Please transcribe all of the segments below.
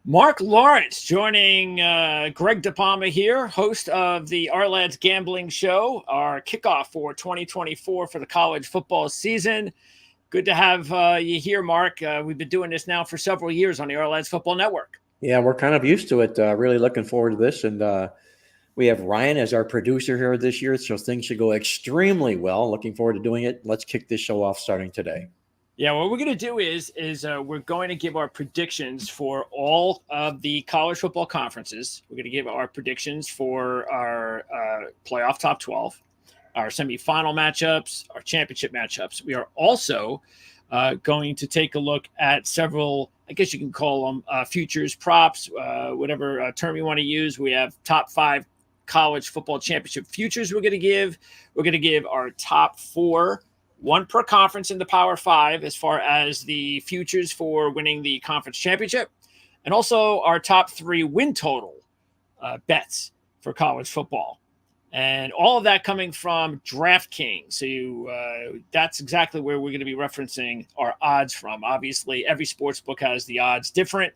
Marc Lawrence joining Greg DePalma here, host of the Ourlads Gambling Show, our kickoff for 2024 for the college football season. Good to have you here, Marc. We've been doing this now for several years on the Ourlads Football Network. Yeah, we're kind of used to it. Really looking forward to this. And we have Ryan as our producer here this year, so things should go extremely well. Looking forward to doing it. Let's kick this show off starting today. Yeah, what we're going to do is we're going to give our predictions for all of the college football conferences. We're going to give our predictions for our playoff top 12, our semifinal matchups, our championship matchups. We are also going to take a look at several, I guess you can call them futures, props, whatever term you want to use. We have top 5 college football championship futures we're going to give. We're going to give our top 4, one per conference in the Power 5 as far as the futures for winning the conference championship, and also our top 3 win total bets for college football. And all of that coming from DraftKings. So that's exactly where we're going to be referencing our odds from. Obviously, every sports book has the odds different,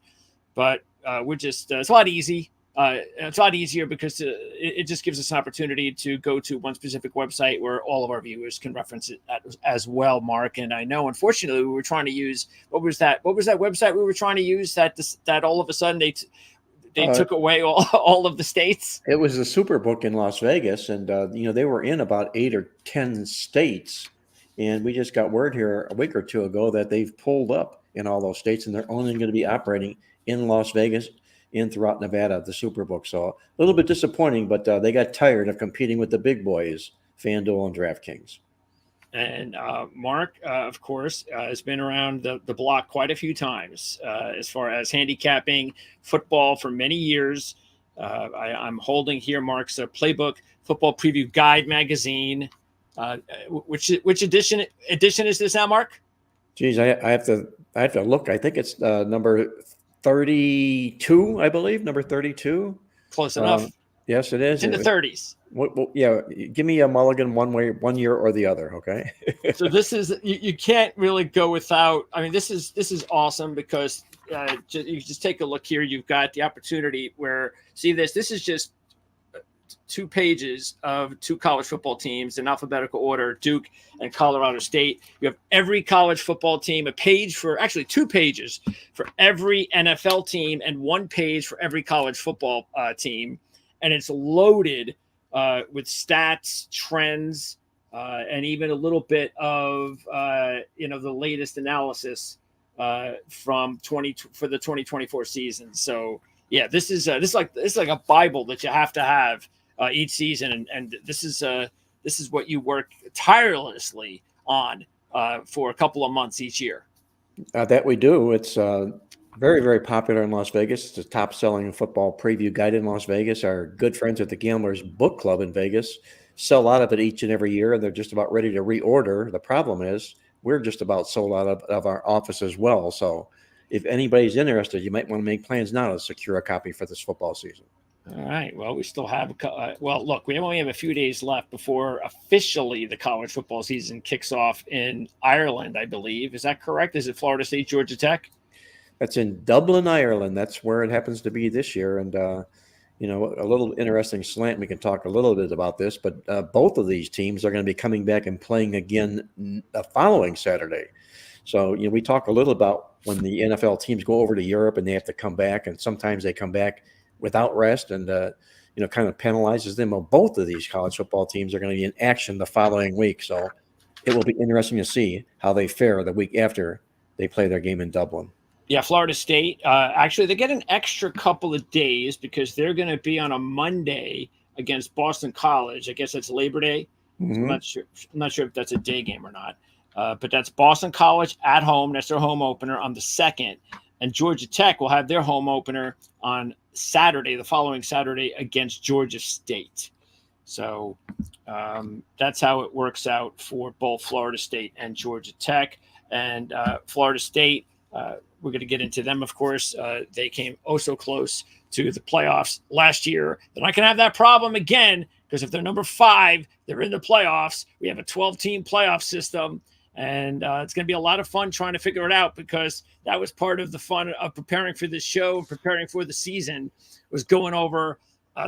but we're just it's a lot easy. It's a lot easier because it just gives us an opportunity to go to one specific website where all of our viewers can reference it as well, Marc. And I know, unfortunately, we were trying to use what was that website we were trying to use that all of a sudden they took away all of the states. It was the Superbook in Las Vegas, and they were in about 8 or 10 states, and we just got word here a week or two ago that they've pulled up in all those states, and they're only going to be operating in Las Vegas and throughout Nevada, the Superbook. So a little bit disappointing, but they got tired of competing with the big boys, FanDuel and DraftKings. And Marc, of course, has been around the block quite a few times as far as handicapping football for many years. I'm holding here Marc's Playbook Football Preview Guide magazine. Which edition is this now, Marc? Geez, I have to look. I think it's number 32, I believe, number 32. Close enough. Yes, it is. It's in the 30s. Yeah, give me a mulligan one year or the other, okay? So this is you can't really go without. I mean, this is awesome because you just take a look here. You've got the opportunity where this is just 2 pages of 2 college football teams in alphabetical order, Duke and Colorado State. You have every college football team, a page for actually 2 pages for every NFL team and 1 page for every college football team. And it's loaded with stats, trends, and even a little bit of the latest analysis for the 2024 season. So yeah, this is like a Bible that you have to have each season, and this is what you work tirelessly on for a couple of months each year. That we do. It's very, very popular in Las Vegas. It's the top-selling football preview guide in Las Vegas. Our good friends at the Gamblers Book Club in Vegas sell out of it each and every year, and they're just about ready to reorder. The problem is we're just about sold out of our office as well. So if anybody's interested, you might want to make plans now to secure a copy for this football season. All right. Well, we still have look, we only have a few days left before officially the college football season kicks off in Ireland, I believe. Is that correct? Is it Florida State, Georgia Tech? That's in Dublin, Ireland. That's where it happens to be this year. And, a little interesting slant. We can talk a little bit about this, but both of these teams are going to be coming back and playing again the following Saturday. So, we talk a little about when the NFL teams go over to Europe and they have to come back, and sometimes they come back without rest and, kind of penalizes them. Well, both of these college football teams are going to be in action the following week. So it will be interesting to see how they fare the week after they play their game in Dublin. Yeah, Florida State. Actually, they get an extra couple of days because they're going to be on a Monday against Boston College. I guess that's Labor Day. Mm-hmm. So I'm not sure if that's a day game or not. But that's Boston College at home. That's their home opener on the 2nd. And Georgia Tech will have their home opener on Saturday, the following Saturday, against Georgia State. So that's how it works out for both Florida State and Georgia Tech. And Florida State, we're going to get into them, of course. They came so close to the playoffs last year. They're not going to have that problem again because if they're number 5, they're in the playoffs. We have a 12-team playoff system. And it's going to be a lot of fun trying to figure it out, because that was part of the fun of preparing for this show and preparing for the season, was going over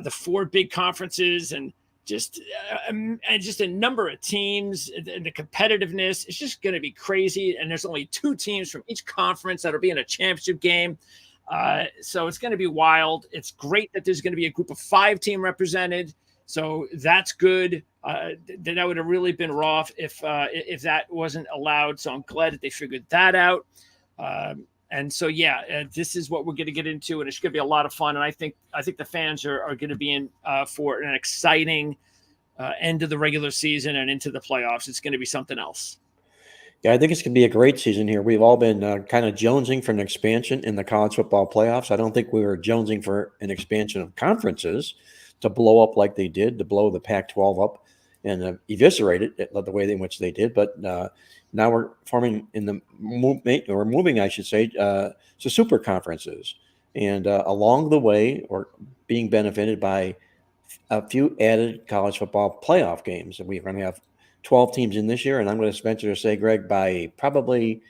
the 4 big conferences and just a number of teams and the competitiveness. It's just going to be crazy. And there's only 2 teams from each conference that'll be in a championship game. So it's going to be wild. It's great that there's going to be a group of 5 team represented. So that's good. That would have really been rough if that wasn't allowed. So I'm glad that they figured that out. And so, this is what we're going to get into, and it's going to be a lot of fun. And I think the fans are going to be in for an exciting end of the regular season and into the playoffs. It's going to be something else. Yeah, I think it's going to be a great season here. We've all been kind of jonesing for an expansion in the college football playoffs. I don't think we were jonesing for an expansion of conferences to blow up like they did, to blow the Pac-12 up and eviscerate it the way in which they did. But now we're forming moving, I should say, to super conferences. And along the way, we're being benefited by a few added college football playoff games. And we're going to have 12 teams in this year. And I'm going to venture to say, Greg, by probably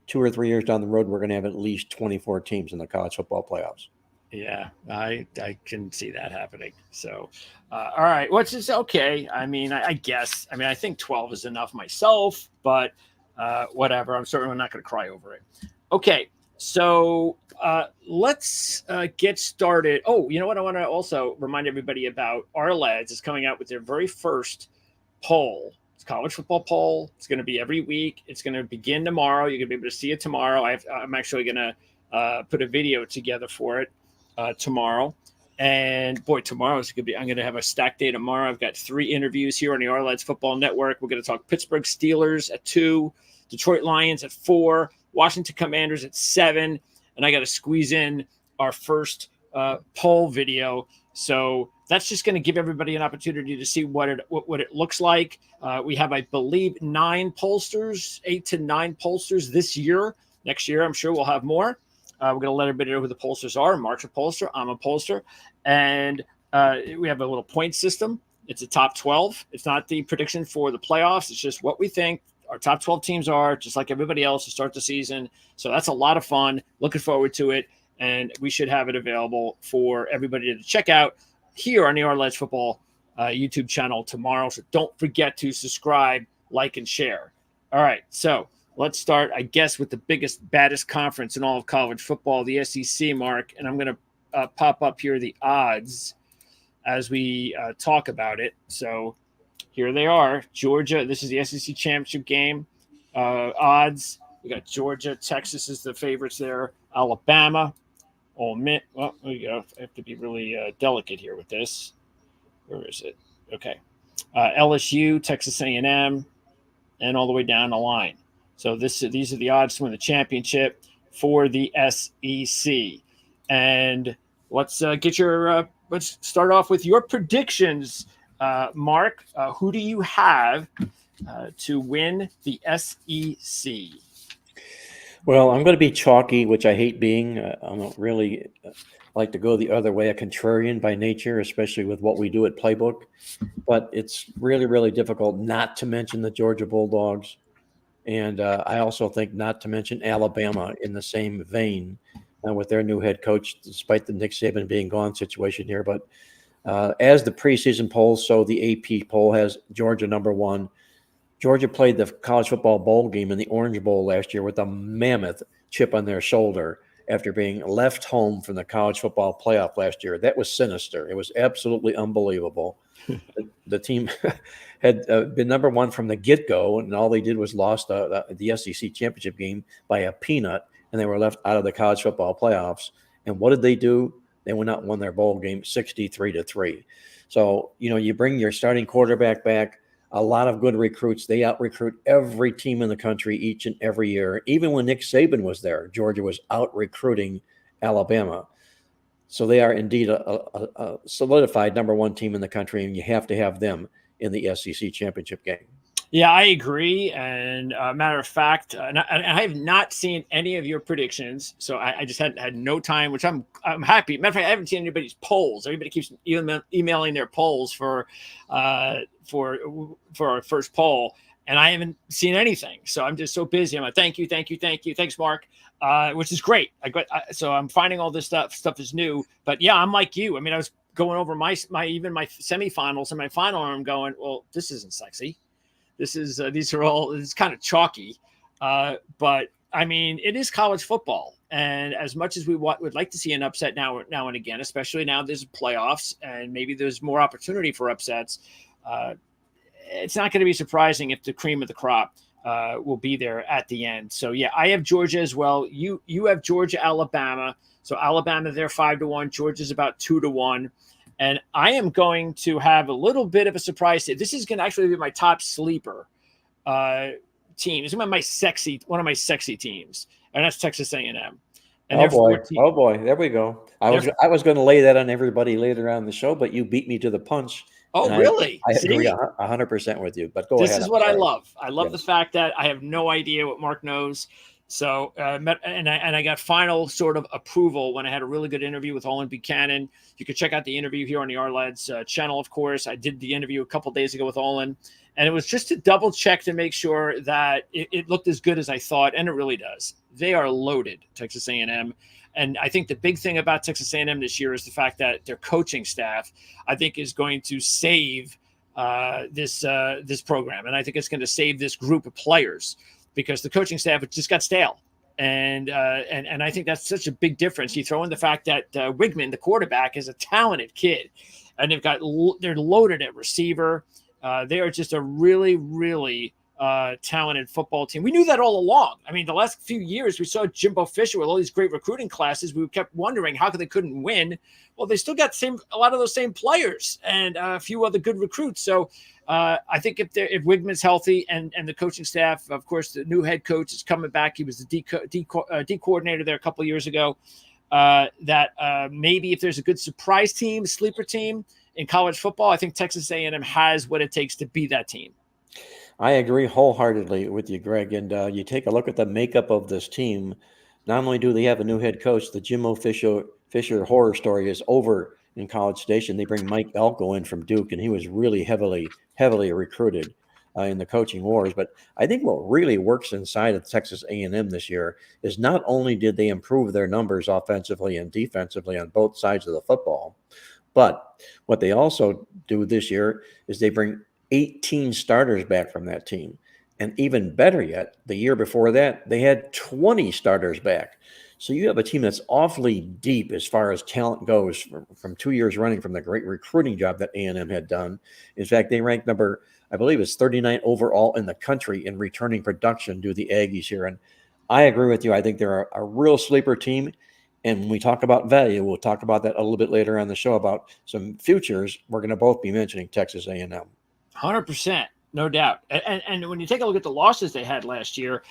2 or 3 years down the road, we're going to have at least 24 teams in the college football playoffs. Yeah, I can see that happening. So, all right, which is okay. I mean, I guess. I mean, I think 12 is enough myself, but whatever. I'm certainly not going to cry over it. Okay, so let's get started. Oh, you know what? I want to also remind everybody about Ourlads is coming out with their very first poll. It's a college football poll. It's going to be every week. It's going to begin tomorrow. You're going to be able to see it tomorrow. I'm actually going to put a video together for it tomorrow. And boy, tomorrow is going to be, I'm going to have a stack day tomorrow. I've got 3 interviews here on the Ourlads Football Network. We're going to talk Pittsburgh Steelers at 2, Detroit Lions at 4, Washington Commanders at 7. And I got to squeeze in our first poll video. So that's just going to give everybody an opportunity to see what it looks like. We have, I believe, 9 pollsters, 8 to 9 pollsters this year. Next year, I'm sure we'll have more. We're going to let everybody know who the pollsters are. Mark's a pollster. I'm a pollster. And we have a little point system. It's a top 12. It's not the prediction for the playoffs. It's just what we think our top 12 teams are, just like everybody else to start the season. So that's a lot of fun. Looking forward to it. And we should have it available for everybody to check out here on the Ourlads Football YouTube channel tomorrow. So don't forget to subscribe, like, and share. All right. So let's start, I guess, with the biggest, baddest conference in all of college football, the SEC, Mark. And I'm going to pop up here the odds as we talk about it. So here they are. Georgia, this is the SEC championship game. Odds, we got Georgia. Texas is the favorites there. Alabama. Ole Miss. Well, there you go. I have to be really delicate here with this. Where is it? Okay. LSU, Texas A&M, and all the way down the line. So these are the odds to win the championship for the SEC. And let's let's start off with your predictions, Mark. Who do you have to win the SEC? Well, I'm going to be chalky, which I hate being. I don't really like to go the other way, a contrarian by nature, especially with what we do at Playbook. But it's really, really difficult not to mention the Georgia Bulldogs. And I also think not to mention Alabama in the same vein with their new head coach, despite the Nick Saban being gone situation here. But as the preseason polls show, the AP poll has Georgia number 1. Georgia played the college football bowl game in the Orange Bowl last year with a mammoth chip on their shoulder after being left home from the college football playoff last year. That was sinister. It was absolutely unbelievable. The team had been number 1 from the get-go, and all they did was lost the SEC championship game by a peanut, and they were left out of the college football playoffs. And what did they do? They went out and won their bowl game 63-3. So, you bring your starting quarterback back, a lot of good recruits. They out-recruit every team in the country each and every year. Even when Nick Saban was there, Georgia was out-recruiting Alabama. So they are indeed a solidified number 1 team in the country, and you have to have them in the SEC championship game. Yeah, I agree. And matter of fact, and I have not seen any of your predictions, so I just had no time, which I'm happy. Matter of fact, I haven't seen anybody's polls. Everybody keeps emailing their polls for our first poll, and I haven't seen anything. So I'm just so busy. I'm like, thank you. Thanks, Mark. Which is great. So I'm finding all this stuff is new, but yeah, I'm like you. I mean, I was going over my semifinals and my final, and I'm going, well, this isn't sexy. This is kind of chalky. But I mean, it is college football. And as much as we would like to see an upset now and again, especially now there's playoffs and maybe there's more opportunity for upsets, it's not going to be surprising if the cream of the crop will be there at the end. So yeah, I have Georgia as well. You have Georgia, Alabama. So Alabama, they're 5-1. Georgia's about 2-1. And I am going to have a little bit of a surprise. This is going to actually be my top sleeper team. It's one of my sexy teams, and that's Texas A&M. And oh boy, there we go. I was going to lay that on everybody later on in the show, but you beat me to the punch. Oh, really? I agree 100% with you. But go ahead. This is what I love. I love the fact that I have no idea what Mark knows. So, and I got final sort of approval when I had a really good interview with Olin Buchanan. You can check out the interview here on the Ourlads channel, of course. I did the interview a couple days ago with Olin, and it was just to double check to make sure that it looked as good as I thought, and it really does. They are loaded, Texas A&M. And I think the big thing about Texas A&M this year is the fact that their coaching staff, I think, is going to save this program, and I think it's going to save this group of players, because the coaching staff just got stale. And I think that's such a big difference. You throw in the fact that Wigman, the quarterback, is a talented kid, and they're loaded at receiver. They are just a really, really talented football team. We knew that all along. I mean, the last few years we saw Jimbo Fisher with all these great recruiting classes. We kept wondering how they couldn't win. Well, they still got a lot of those same players and a few other good recruits. So I think if Wigman's healthy and the coaching staff, of course, the new head coach is coming back. He was the D coordinator there a couple of years ago. Maybe if there's a good surprise team, sleeper team in college football, I think Texas A&M has what it takes to be that team. I agree wholeheartedly with you, Greg. And you take a look at the makeup of this team. Not only do they have a new head coach, the Jimbo Fisher horror story is over in College Station. They bring Mike Elko in from Duke, and he was really heavily recruited in the coaching wars. But I think what really works inside of Texas A&M this year is not only did they improve their numbers offensively and defensively on both sides of the football, but what they also do this year is they bring 18 starters back from that team. And even better yet, the year before that, they had 20 starters back. So you have a team that's awfully deep as far as talent goes from 2 years running from the great recruiting job that A&M had done. In fact, they ranked number, I believe it's 39 overall in the country in returning production due to the Aggies here. And I agree with you. I think they're a real sleeper team. And when we talk about value, we'll talk about that a little bit later on the show about some futures. We're going to both be mentioning Texas A&M. 100%, no doubt. And when you take a look at the losses they had last year,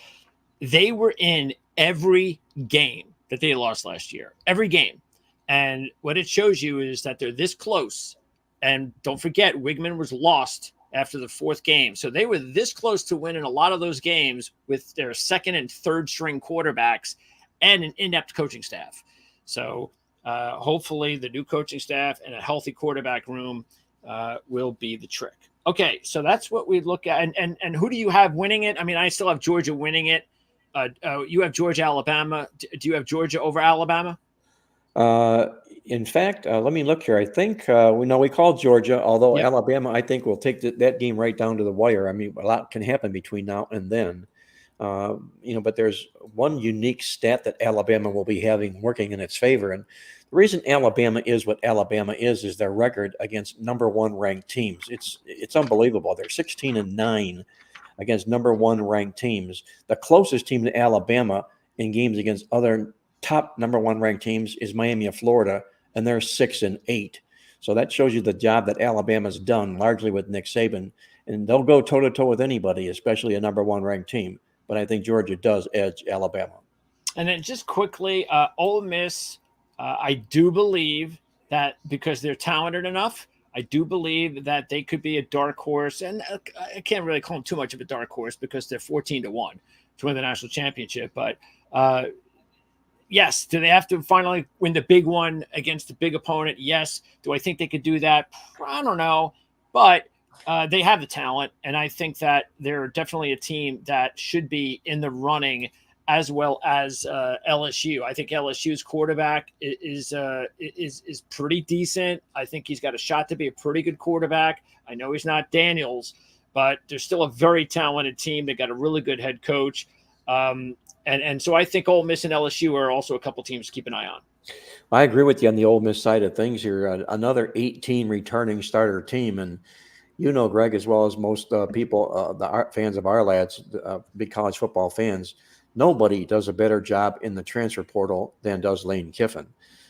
they were in every game that they lost last year, every game. And what it shows you is that they're this close. And don't forget, Wigman was lost after the fourth game. So they were this close to winning a lot of those games with their second and third string quarterbacks and an inept coaching staff. So hopefully the new coaching staff and a healthy quarterback room will be the trick. Okay, so that's what we look at. And who do you have winning it? I mean, I still have Georgia winning it. You have Georgia, Alabama. Do you have Georgia over Alabama? In fact, let me look here. I think we called Georgia, although yep. Alabama, I think, will take that game right down to the wire. I mean, a lot can happen between now and then. But there's one unique stat that Alabama will be having working in its favor. And the reason Alabama is what Alabama is their record against number one ranked teams. It's unbelievable. They're 16-9 against number one ranked teams. The closest team to Alabama in games against other top number one ranked teams is Miami of Florida, and they're 6-8. So that shows you the job that Alabama's done largely with Nick Saban. And they'll go toe-to-toe with anybody, especially a number one ranked team. But I think Georgia does edge Alabama. And then just quickly, Ole Miss, I do believe that because they're talented enough, I do believe that they could be a dark horse. And I can't really call them too much of a dark horse because they're 14-1 to win the national championship. But yes, do they have to finally win the big one against the big opponent? Yes. Do I think they could do that? I don't know. But They have the talent, and I think that they're definitely a team that should be in the running as well as LSU. I think LSU's quarterback is pretty decent. I think he's got a shot to be a pretty good quarterback. I know he's not Daniels, but they're still a very talented team. They got a really good head coach, and so I think Ole Miss and LSU are also a couple teams to keep an eye on. I agree with you on the Ole Miss side of things here. Another 18 returning starter team, and Greg, as well as most people, the fans of Ourlads, big college football fans, nobody does a better job in the transfer portal than does Lane Kiffin.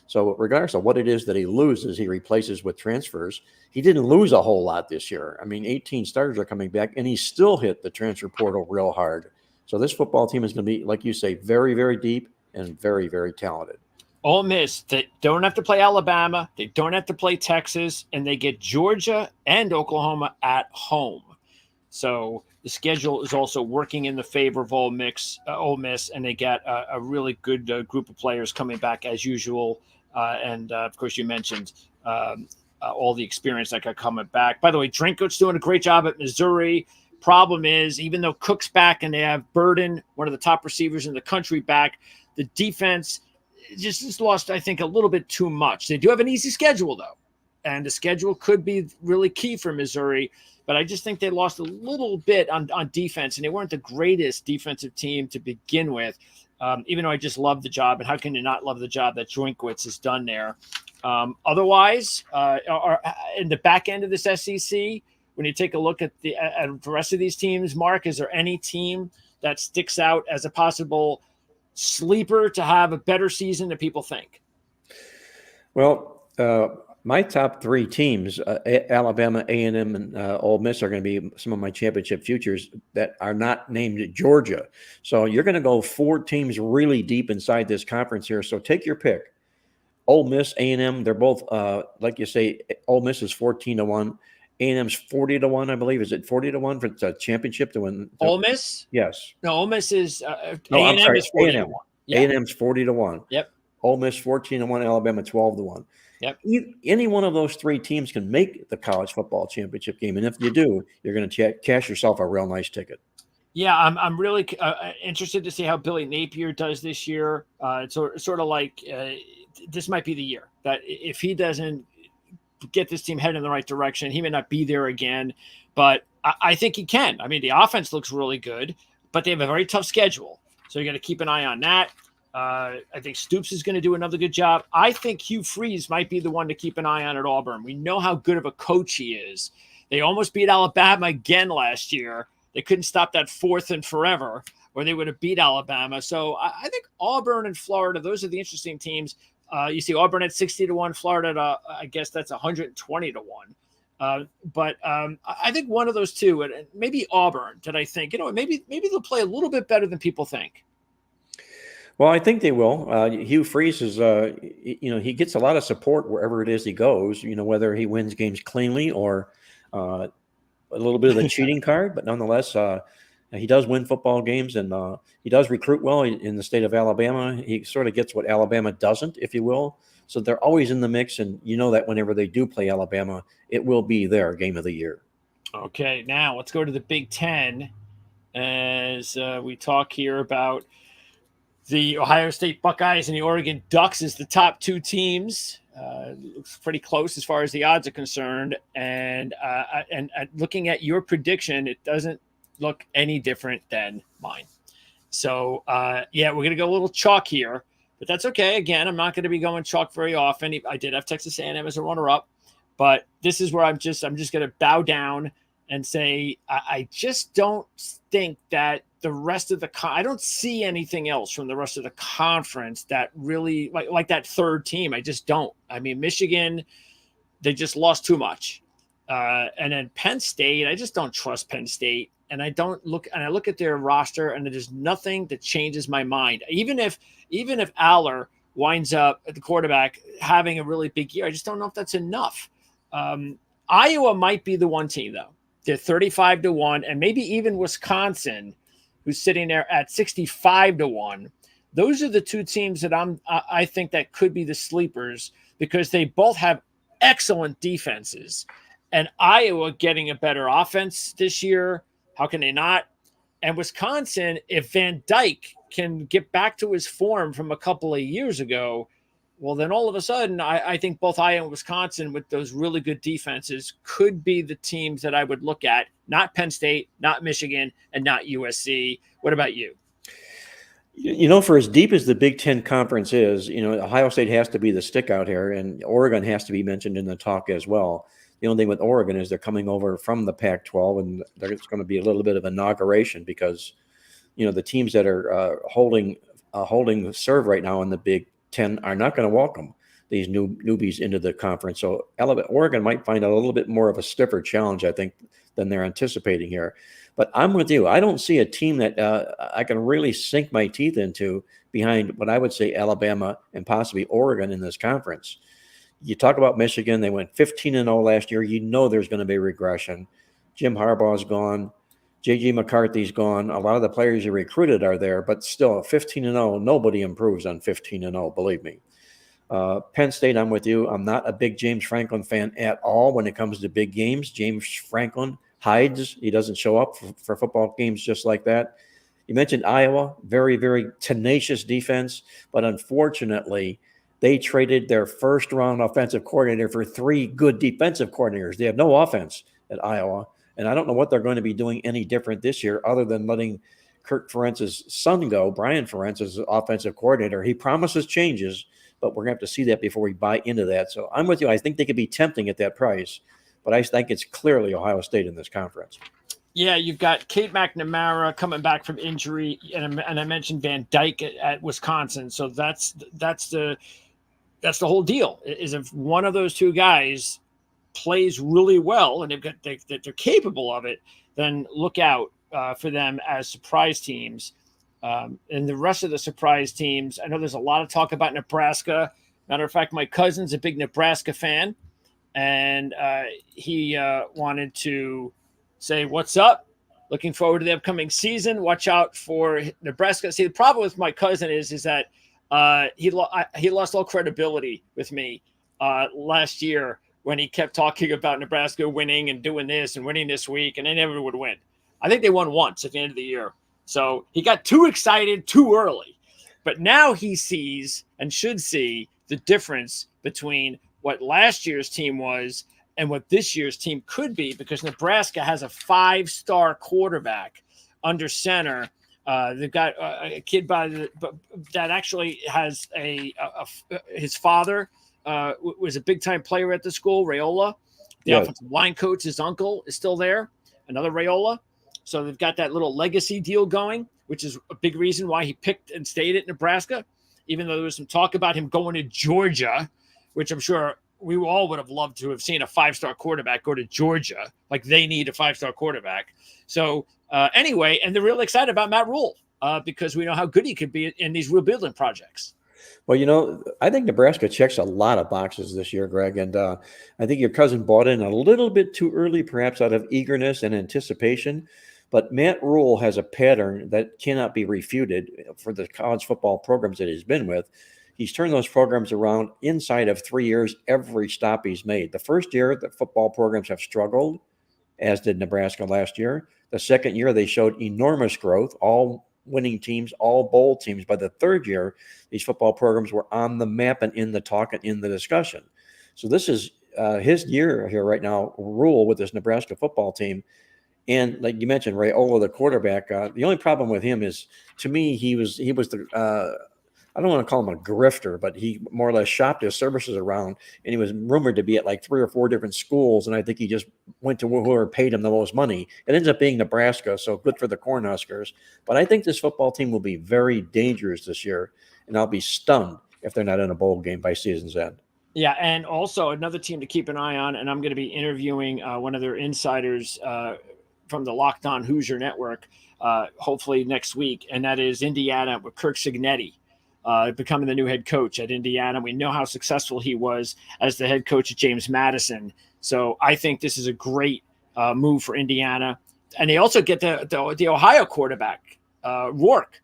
So regardless of what it is that he loses, he replaces with transfers. He didn't lose a whole lot this year. I mean, 18 starters are coming back, and he still hit the transfer portal real hard. So this football team is going to be, like you say, very, very deep and very, very talented. Ole Miss, they don't have to play Alabama. They don't have to play Texas, and they get Georgia and Oklahoma at home. So the schedule is also working in the favor of Ole Miss, and they got a really good group of players coming back as usual. And of course, you mentioned all the experience that got coming back. By the way, Drinkwitz's doing a great job at Missouri. Problem is, even though Cook's back and they have Burden, one of the top receivers in the country, back, the defense just lost, I think, a little bit too much. They do have an easy schedule, though, and the schedule could be really key for Missouri. But I just think they lost a little bit on defense, and they weren't the greatest defensive team to begin with, even though I just love the job. And how can you not love the job that Drinkwitz has done there? Otherwise, in the back end of this SEC, when you take a look at the rest of these teams, Mark, is there any team that sticks out as a possible sleeper to have a better season than people think? Well, my top three teams, Alabama, A&M, and Ole Miss, are going to be some of my championship futures that are not named Georgia. So you're going to go four teams really deep inside this conference here. So take your pick. Ole Miss, A&M, they're both, like you say, Ole Miss is 14-1. A&M's 40-1, I believe. Is it 40-1 for the championship to win? Ole Miss? Yes. No, Ole Miss is no, A&M is 40-1. Yeah. A&M's 40-1. Yep. Ole Miss 14-1, Alabama 12-1. Yep. Any one of those three teams can make the college football championship game, and if you do, you're going to cash yourself a real nice ticket. Yeah, I'm really interested to see how Billy Napier does this year. It's sort of like this might be the year that if he doesn't get this team headed in the right direction, he may not be there again, but I think he can. I mean, the offense looks really good, but they have a very tough schedule, so you got to keep an eye on that. I think Stoops is going to do another good job. I think Hugh Freeze might be the one to keep an eye on at Auburn. We know how good of a coach he is. They almost beat Alabama again last year. They couldn't stop that 4th and forever, or they would have beat Alabama. So I think Auburn and Florida, those are the interesting teams. You see Auburn at 60-1, Florida at, I guess that's 120-1. But I think one of those two, and maybe Auburn, that I think, maybe they'll play a little bit better than people think. Well, I think they will. Hugh Freeze is, he gets a lot of support wherever it is he goes, whether he wins games cleanly or a little bit of the cheating card. But nonetheless, he does win football games, and he does recruit well in the state of Alabama. He sort of gets what Alabama doesn't, if you will. So they're always in the mix, and you know that whenever they do play Alabama, it will be their game of the year. Okay, now let's go to the Big Ten as we talk here about the Ohio State Buckeyes and the Oregon Ducks as the top two teams. Looks pretty close as far as the odds are concerned. And looking at your prediction, it doesn't look any different than mine. So, we're going to go a little chalk here, but that's okay. Again, I'm not going to be going chalk very often. I did have Texas A&M as a runner-up, but this is where I'm just going to bow down and say I just don't think that the rest of I don't see anything else from the rest of the conference that really like that third team. I just don't. I mean, Michigan, they just lost too much. And then Penn State, I just don't trust Penn State. And I look at their roster and there's nothing that changes my mind. Even if Aller winds up at the quarterback having a really big year, I just don't know if that's enough. Iowa might be the one team though. They're 35-1, and maybe even Wisconsin, who's sitting there at 65-1. Those are the two teams that I think that could be the sleepers because they both have excellent defenses. And Iowa getting a better offense this year. How can they not? And Wisconsin, if Van Dyke can get back to his form from a couple of years ago, well, then all of a sudden, I think both Iowa and Wisconsin, with those really good defenses, could be the teams that I would look at. Not Penn State, not Michigan, and not USC. What about you? For as deep as the Big Ten Conference is, Ohio State has to be the stick out here, and Oregon has to be mentioned in the talk as well. The only thing with Oregon is they're coming over from the Pac-12, and there's going to be a little bit of inauguration because, the teams that are holding the serve right now in the Big Ten are not going to welcome these newbies into the conference. So Oregon might find a little bit more of a stiffer challenge, I think, than they're anticipating here. But I'm with you. I don't see a team that I can really sink my teeth into behind what I would say Alabama and possibly Oregon in this conference. You talk about Michigan. They went 15-0 last year. There's going to be regression. Jim Harbaugh's gone. J.J. McCarthy's gone. A lot of the players you recruited are there, but still 15-0, nobody improves on 15-0, believe me. Penn State, I'm with you. I'm not a big James Franklin fan at all when it comes to big games. James Franklin hides. He doesn't show up for football games just like that. You mentioned Iowa, very, very tenacious defense, but unfortunately, they traded their first-round offensive coordinator for 3 good defensive coordinators. They have no offense at Iowa, and I don't know what they're going to be doing any different this year other than letting Kirk Ferentz's son go, Brian Ferentz, as offensive coordinator. He promises changes, but we're going to have to see that before we buy into that. So I'm with you. I think they could be tempting at that price, but I think it's clearly Ohio State in this conference. Yeah, you've got Kate McNamara coming back from injury, and I mentioned Van Dyke at Wisconsin. So that's the whole deal. Is if one of those two guys plays really well and they're capable of it, then look out for them as surprise teams. And the rest of the surprise teams, I know there's a lot of talk about Nebraska. Matter of fact, my cousin's a big Nebraska fan, and he wanted to say, what's up? Looking forward to the upcoming season. Watch out for Nebraska. See, the problem with my cousin is that he lost all credibility with me last year when he kept talking about Nebraska winning and doing this and winning this week, and they never would win. I think they won once at the end of the year. So he got too excited too early. But now he sees and should see the difference between what last year's team was and what this year's team could be, because Nebraska has a 5-star quarterback under center. They've got a kid that actually has his father was a big-time player at the school, Raiola. The offensive line coach, his uncle, is still there, another Raiola. So they've got that little legacy deal going, which is a big reason why he picked and stayed at Nebraska, even though there was some talk about him going to Georgia, which I'm sure we all would have loved to have seen a 5-star quarterback go to Georgia. Like, they need a 5-star quarterback. So anyway, and they're really excited about Matt Rule because we know how good he could be in these rebuilding projects. Well, I think Nebraska checks a lot of boxes this year, Greg, and I think your cousin bought in a little bit too early, perhaps out of eagerness and anticipation. But Matt Rule has a pattern that cannot be refuted for the college football programs that he's been with. He's turned those programs around inside of 3 years, every stop he's made. The first year, the football programs have struggled, as did Nebraska last year. The second year, they showed enormous growth, all winning teams, all bowl teams. By the third year, these football programs were on the map and in the talk and in the discussion. So this is his year here right now, Rule, with this Nebraska football team. And like you mentioned, Raiola, the quarterback, the only problem with him is, to me, he was the I don't want to call him a grifter, but he more or less shopped his services around, and he was rumored to be at like 3 or 4 different schools, and I think he just went to whoever paid him the most money. It ends up being Nebraska, so good for the Cornhuskers. But I think this football team will be very dangerous this year, and I'll be stunned if they're not in a bowl game by season's end. Yeah, and also another team to keep an eye on, and I'm going to be interviewing one of their insiders from the Locked On Hoosier Network, hopefully next week, and that is Indiana with Kirk Cignetti. Becoming the new head coach at Indiana. We know how successful he was as the head coach at James Madison. So I think this is a great move for Indiana. And they also get the Ohio quarterback, Rourke,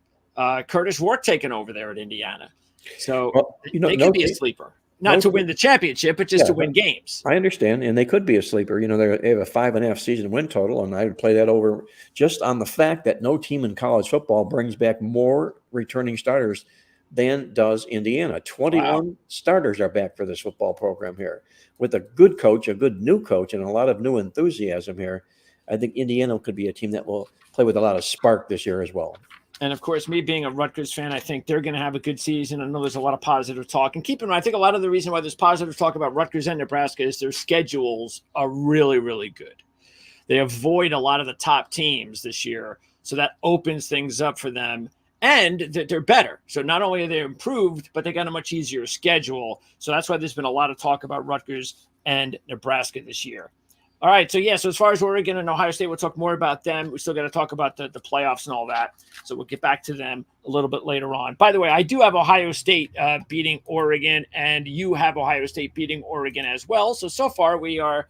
Curtis Rourke, taken over there at Indiana. So they could be a sleeper. not to win the championship, but just to win games. I understand, and they could be a sleeper. You know, they have a 5.5 season win total, and I would play that over just on the fact that no team in college football brings back more returning starters than does Indiana. 21 starters are back for this football program here. With a good coach, a good new coach, and a lot of new enthusiasm here, I think Indiana could be a team that will play with a lot of spark this year as well. And, of course, me being a Rutgers fan, I think they're going to have a good season. I know there's a lot of positive talk. And keep in mind, I think a lot of the reason why there's positive talk about Rutgers and Nebraska is their schedules are really, really good. They avoid a lot of the top teams this year, so that opens things up for them. And they're better. So not only are they improved, but they got a much easier schedule. So that's why there's been a lot of talk about Rutgers and Nebraska this year. All right. So, so as far as Oregon and Ohio State, we'll talk more about them. We still got to talk about the playoffs and all that. So we'll get back to them a little bit later on. By the way, I do have Ohio State beating Oregon, and you have Ohio State beating Oregon as well. So far we're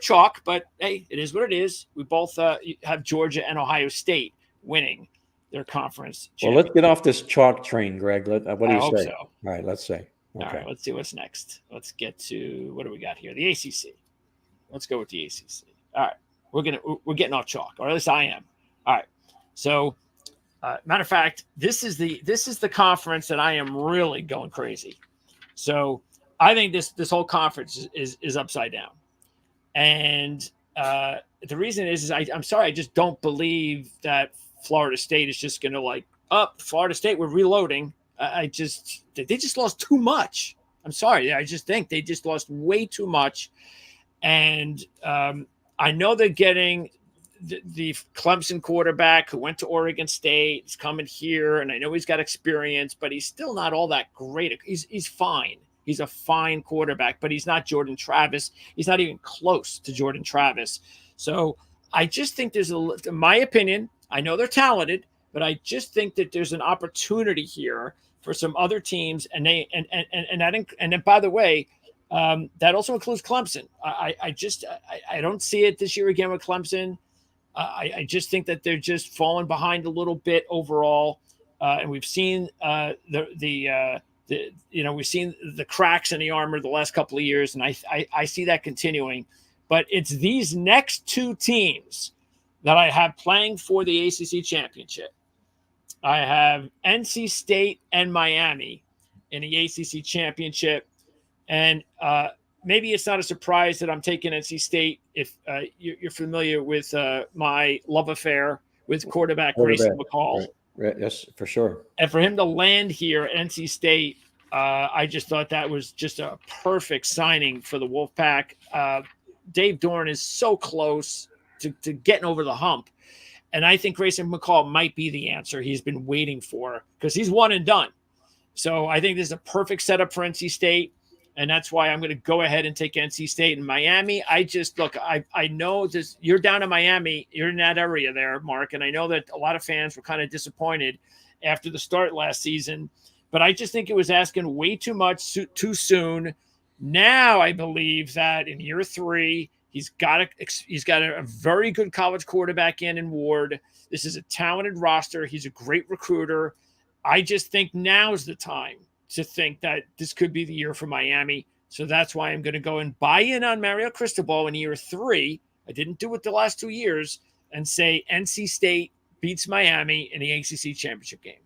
chalk, but hey, it is what it is. We both have Georgia and Ohio State winning their conference. Well, let's get off this chalk train, Greg. What do you say? So. All right, let's say. Okay. All right, let's see what's next. Let's get to what do we got here? The ACC. Let's go with the ACC. All right, we're getting off chalk, or at least I am. All right. So, matter of fact, this is the conference that I am really going crazy. So, I think this whole conference is upside down, and the reason is I'm sorry, I just don't believe that Florida State is just going to Florida State, we're reloading. They just lost too much. I'm sorry. I just think they just lost way too much. And I know they're getting the Clemson quarterback who went to Oregon State. He's coming here, and I know he's got experience, but he's still not all that great. He's fine. He's a fine quarterback, but he's not Jordan Travis. He's not even close to Jordan Travis. So I just think in my opinion, I know they're talented, but I just think that there's an opportunity here for some other teams, and then by the way, that also includes Clemson. I don't see it this year again with Clemson. I just think that they're just falling behind a little bit overall, and we've seen we've seen the cracks in the armor the last couple of years, and I see that continuing. But it's these next two teams that I have playing for the ACC championship. I have NC State and Miami in the ACC championship. And maybe it's not a surprise that I'm taking NC State if you're familiar with my love affair with quarterback Grayson McCall. Right. Yes, for sure. And for him to land here at NC State, I just thought that was just a perfect signing for the Wolfpack. Dave Dorn is so close to getting over the hump. And I think Grayson McCall might be the answer he's been waiting for because he's one and done. So I think this is a perfect setup for NC State. And that's why I'm going to go ahead and take NC State and Miami. I know this. You're down in Miami. You're in that area there, Mark. And I know that a lot of fans were kind of disappointed after the start last season. But I just think it was asking way too much too soon. Now I believe that in year 3, he's got a very good college quarterback in Ward. This is a talented roster. He's a great recruiter. I just think now's the time to think that this could be the year for Miami. So that's why I'm going to go and buy in on Mario Cristobal in year 3. I didn't do it the last 2 years and say NC State beats Miami in the ACC championship game.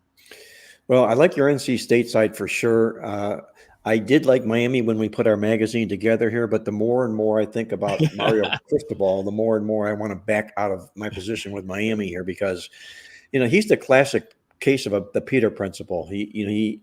Well, I like your NC State side for sure. I did like Miami when we put our magazine together here, but the more and more I think about Mario Cristobal, the more and more I want to back out of my position with Miami here because, he's the classic case of the Peter principle. He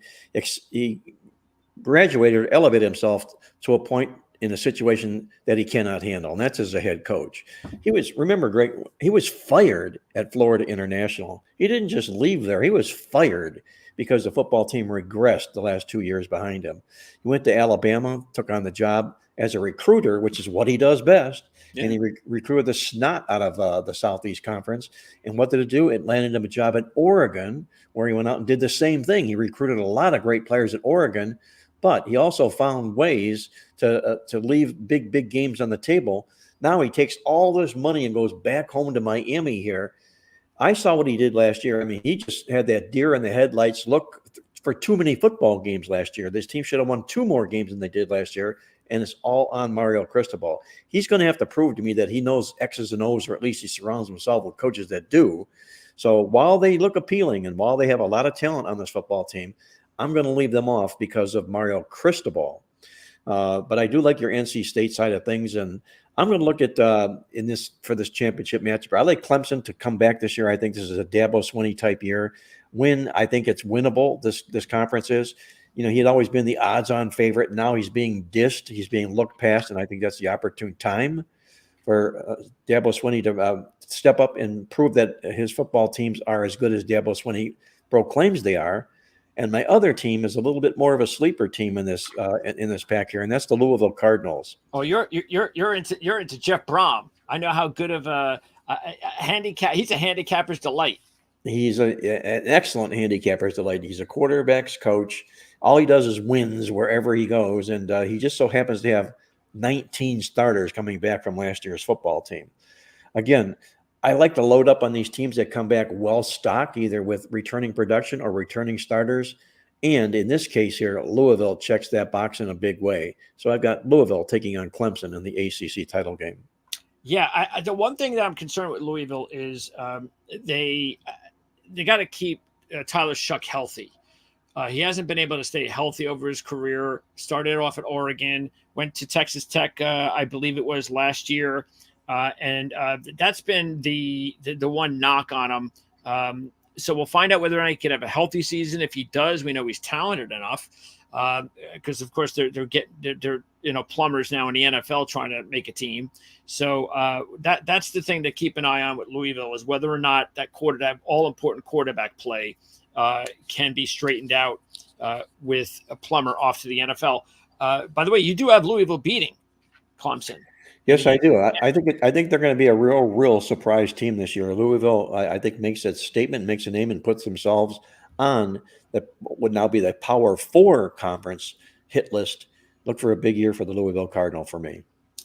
graduated, elevated himself to a point in a situation that he cannot handle, and that's as a head coach. Greg, he was fired at Florida International. He didn't just leave there. He was fired because the football team regressed the last 2 years behind him. He went to Alabama, took on the job as a recruiter, which is what he does best. Yeah. And he recruited the snot out of the Southeast Conference. And what did it do? It landed him a job at Oregon, where he went out and did the same thing. He recruited a lot of great players at Oregon, but he also found ways to leave big games on the table. Now he takes all this money and goes back home to Miami here. I saw what he did last year. I mean, he just had that deer in the headlights look for too many football games last year. This team should have won 2 more games than they did last year, and it's all on Mario Cristobal. He's going to have to prove to me that he knows X's and O's, or at least he surrounds himself with coaches that do. So while they look appealing and while they have a lot of talent on this football team, I'm going to leave them off because of Mario Cristobal. But I do like your NC State side of things, and I'm going to look at for this championship matchup. I like Clemson to come back this year. I think this is a Dabo Swinney type year. I think it's winnable. This conference is. He had always been the odds-on favorite. Now he's being dished. He's being looked past, and I think that's the opportune time for Dabo Swinney to step up and prove that his football teams are as good as Dabo Swinney proclaims they are. And my other team is a little bit more of a sleeper team in this pack here, and that's the Louisville Cardinals. Oh, you're into Jeff Brom. I know how good of a handicap. He's a handicapper's delight. He's an excellent handicapper's delight. He's a quarterback's coach. All he does is wins wherever he goes, and he just so happens to have 19 starters coming back from last year's football team. Again, I like to load up on these teams that come back well-stocked, either with returning production or returning starters. And in this case here, Louisville checks that box in a big way. So I've got Louisville taking on Clemson in the ACC title game. Yeah, the one thing that I'm concerned with Louisville is they got to keep Tyler Shuck healthy. He hasn't been able to stay healthy over his career. Started off at Oregon, went to Texas Tech, I believe it was last year. And that's been the one knock on him. So we'll find out whether or not he can have a healthy season. If he does, we know he's talented enough. Because of course they're plumbers now in the NFL trying to make a team. So that's the thing to keep an eye on with Louisville, is whether or not that all important quarterback play can be straightened out with a plumber off to the NFL. By the way, you do have Louisville beating Clemson. Yes, I do. I think they're going to be a real surprise team this year. Louisville, I think, makes that statement, makes a name, and puts themselves on that would now be the Power 4 conference hit list. Look for a big year for the Louisville Cardinal for me.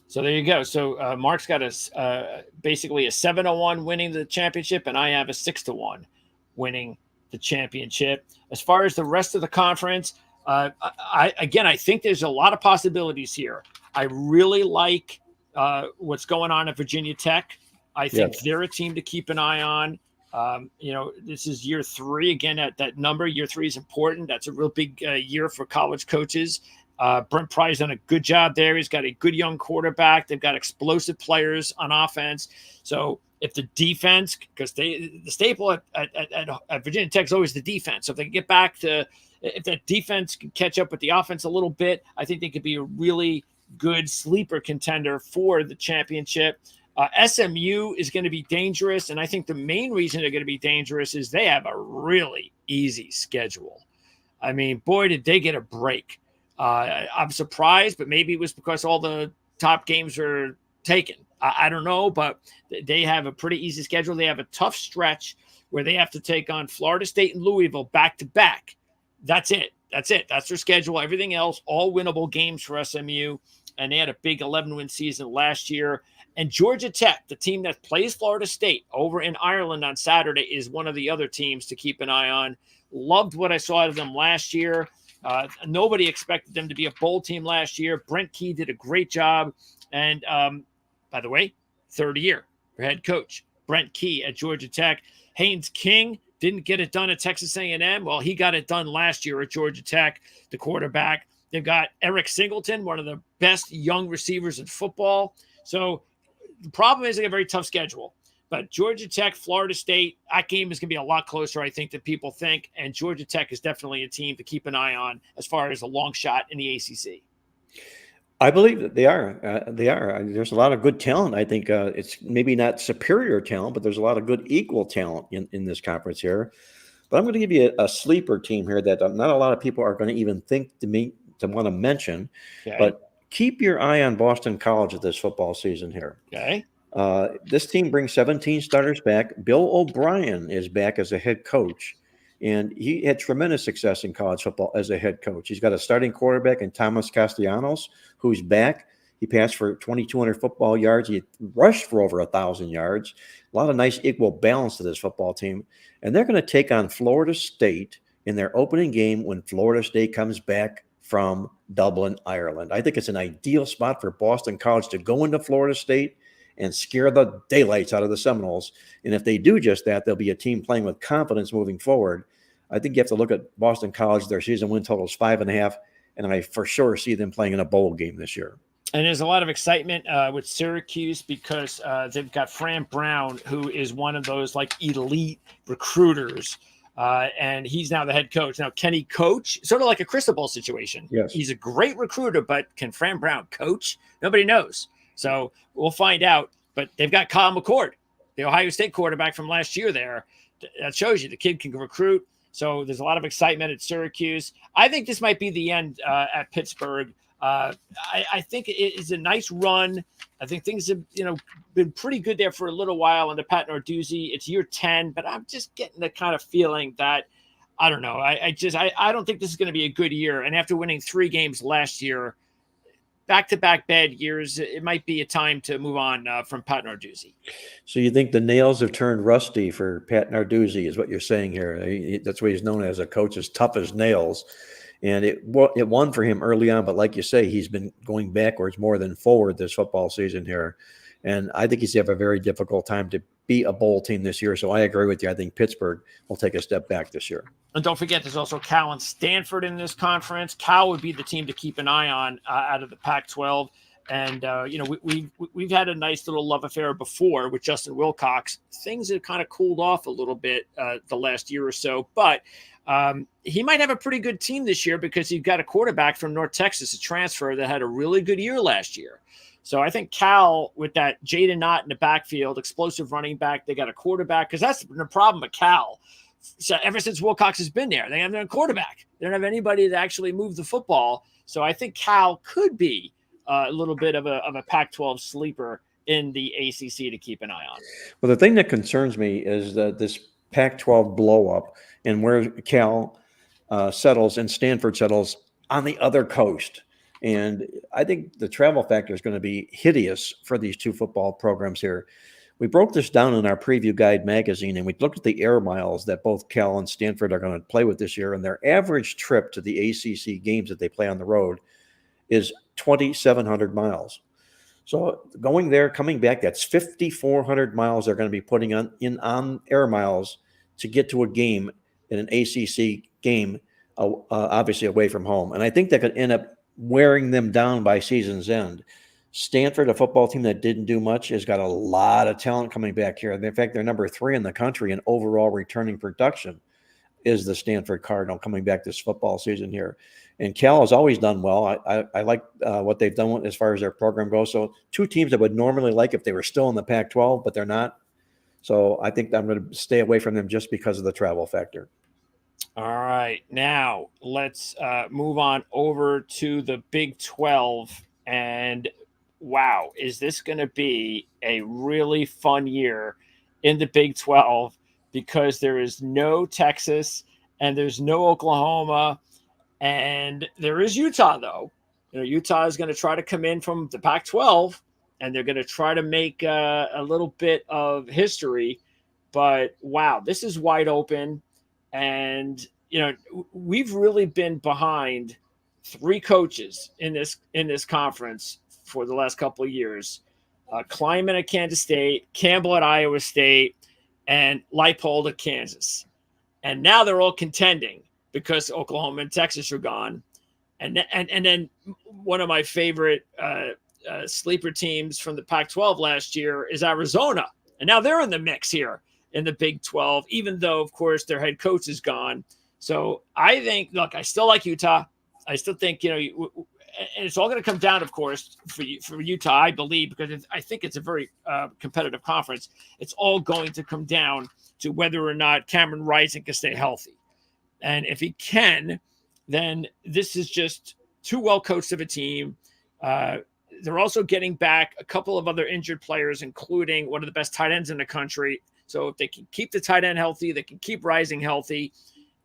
So there you go. So Mark's got basically a 7-1 winning the championship, and I have a 6-1 winning the championship. As far as the rest of the conference, I think there's a lot of possibilities here. I really like what's going on at Virginia Tech. I think they're a team to keep an eye on. This is year 3 again. At that number, year 3 is important. That's a real big year for college coaches. Brent Pry's done a good job there. He's got a good young quarterback. They've got explosive players on offense. So if the defense, because the staple at Virginia Tech is always the defense. So if they can get back to, if that defense can catch up with the offense a little bit, I think they could be a really good sleeper contender for the championship. SMU is going to be dangerous, and I think the main reason they're going to be dangerous is they have a really easy schedule. I mean, boy, did they get a break. I'm surprised, but maybe it was because all the top games are taken. I don't know, but they have a pretty easy schedule. They have a tough stretch where they have to take on Florida State and Louisville back-to-back. That's it. That's their schedule. Everything else, all winnable games for SMU. And they had a big 11-win season last year. And Georgia Tech, the team that plays Florida State over in Ireland on Saturday, is one of the other teams to keep an eye on. Loved what I saw out of them last year. Nobody expected them to be a bowl team last year. Brent Key did a great job. And by the way, 3rd year for head coach Brent Key at Georgia Tech. Haynes King didn't get it done at Texas A&M. Well, he got it done last year at Georgia Tech, the quarterback. They've got Eric Singleton, one of the best young receivers in football. So the problem is they have a very tough schedule. But Georgia Tech, Florida State, that game is going to be a lot closer, I think, than people think. And Georgia Tech is definitely a team to keep an eye on as far as a long shot in the ACC. I believe that they are. There's a lot of good talent. I think it's maybe not superior talent, but there's a lot of good equal talent in this conference here. But I'm going to give you a sleeper team here that not a lot of people are going to even think to want to mention. Okay. But keep your eye on Boston College this football season here. Okay. This team brings 17 starters back. Bill O'Brien is back as a head coach, and he had tremendous success in college football as a head coach. He's got a starting quarterback in Thomas Castellanos, who's back. He passed for 2,200 football yards. He rushed for over 1,000 yards. A lot of nice equal balance to this football team. And they're going to take on Florida State in their opening game when Florida State comes back from Dublin, Ireland. I think it's an ideal spot for Boston College to go into Florida State and scare the daylights out of the Seminoles. And if they do just that, they'll be a team playing with confidence moving forward. I think you have to look at Boston College. Their season win total is 5.5, and I for sure see them playing in a bowl game this year. And there's a lot of excitement with Syracuse because they've got Fran Brown, who is one of those like elite recruiters. And he's now the head coach. Now, can he coach? Sort of like a Cristobal situation. Yes. He's a great recruiter, but can Fran Brown coach? Nobody knows. So we'll find out. But they've got Kyle McCord, the Ohio State quarterback from last year there. That shows you the kid can recruit. So there's a lot of excitement at Syracuse. I think this might be the end at Pittsburgh. I think it is a nice run. I think things have, been pretty good there for a little while under Pat Narduzzi. It's year 10, but I'm just getting the kind of feeling that, I don't know. I don't think this is going to be a good year. And after winning 3 games last year, back-to-back bad years, it might be a time to move on from Pat Narduzzi. So you think the nails have turned rusty for Pat Narduzzi is what you're saying here. That's what he's known as, a coach as tough as nails. And it won for him early on, but like you say, he's been going backwards more than forward this football season here. And I think he's going to have a very difficult time to be a bowl team this year. So I agree with you. I think Pittsburgh will take a step back this year. And don't forget, there's also Cal and Stanford in this conference. Cal would be the team to keep an eye on out of the Pac-12. And, we've had a nice little love affair before with Justin Wilcox. Things have kind of cooled off a little bit the last year or so. But he might have a pretty good team this year because you've got a quarterback from North Texas, a transfer that had a really good year last year. So I think Cal, with that Jaden Knott in the backfield, explosive running back, they got a quarterback, because that's the problem with Cal. So ever since Wilcox has been there, they haven't had a quarterback. They don't have anybody to actually move the football. So I think Cal could be a little bit of a Pac-12 sleeper in the ACC to keep an eye on. Well, the thing that concerns me is that this Pac-12 blow up and where Cal settles and Stanford settles on the other coast. And I think the travel factor is going to be hideous for these two football programs here. We broke this down in our preview guide magazine, and we looked at the air miles that both Cal and Stanford are going to play with this year. And their average trip to the ACC games that they play on the road is 2,700 miles. So going there, coming back, that's 5,400 miles they're going to be putting on air miles to get to a game in an ACC game, obviously away from home. And I think that could end up wearing them down by season's end. Stanford, a football team that didn't do much, has got a lot of talent coming back here. In fact, they're number 3 in the country in overall returning production is the Stanford Cardinal coming back this football season here. And Cal has always done well. I like what they've done as far as their program goes. So two teams I would normally like if they were still in the Pac-12, but they're not. So I think I'm going to stay away from them just because of the travel factor. All right. Now let's move on over to the Big 12. And wow, is this going to be a really fun year in the Big 12, because there is no Texas and there's no Oklahoma. And there is Utah, though. Utah is going to try to come in from the Pac-12, and they're going to try to make a little bit of history. But, wow, this is wide open. And, we've really been behind 3 coaches in this conference for the last couple of years. Kleiman at Kansas State, Campbell at Iowa State, and Leipold at Kansas. And now they're all contending, because Oklahoma and Texas are gone. And then one of my favorite sleeper teams from the Pac-12 last year is Arizona. And now they're in the mix here in the Big 12, even though, of course, their head coach is gone. So I think, look, I still like Utah. I still think, and it's all going to come down, of course, for Utah, I believe, because I think it's a very competitive conference. It's all going to come down to whether or not Cameron Rising can stay healthy. And if he can, then this is just too well coached of a team. They're also getting back a couple of other injured players, including one of the best tight ends in the country. So if they can keep the tight end healthy, they can keep Rising healthy.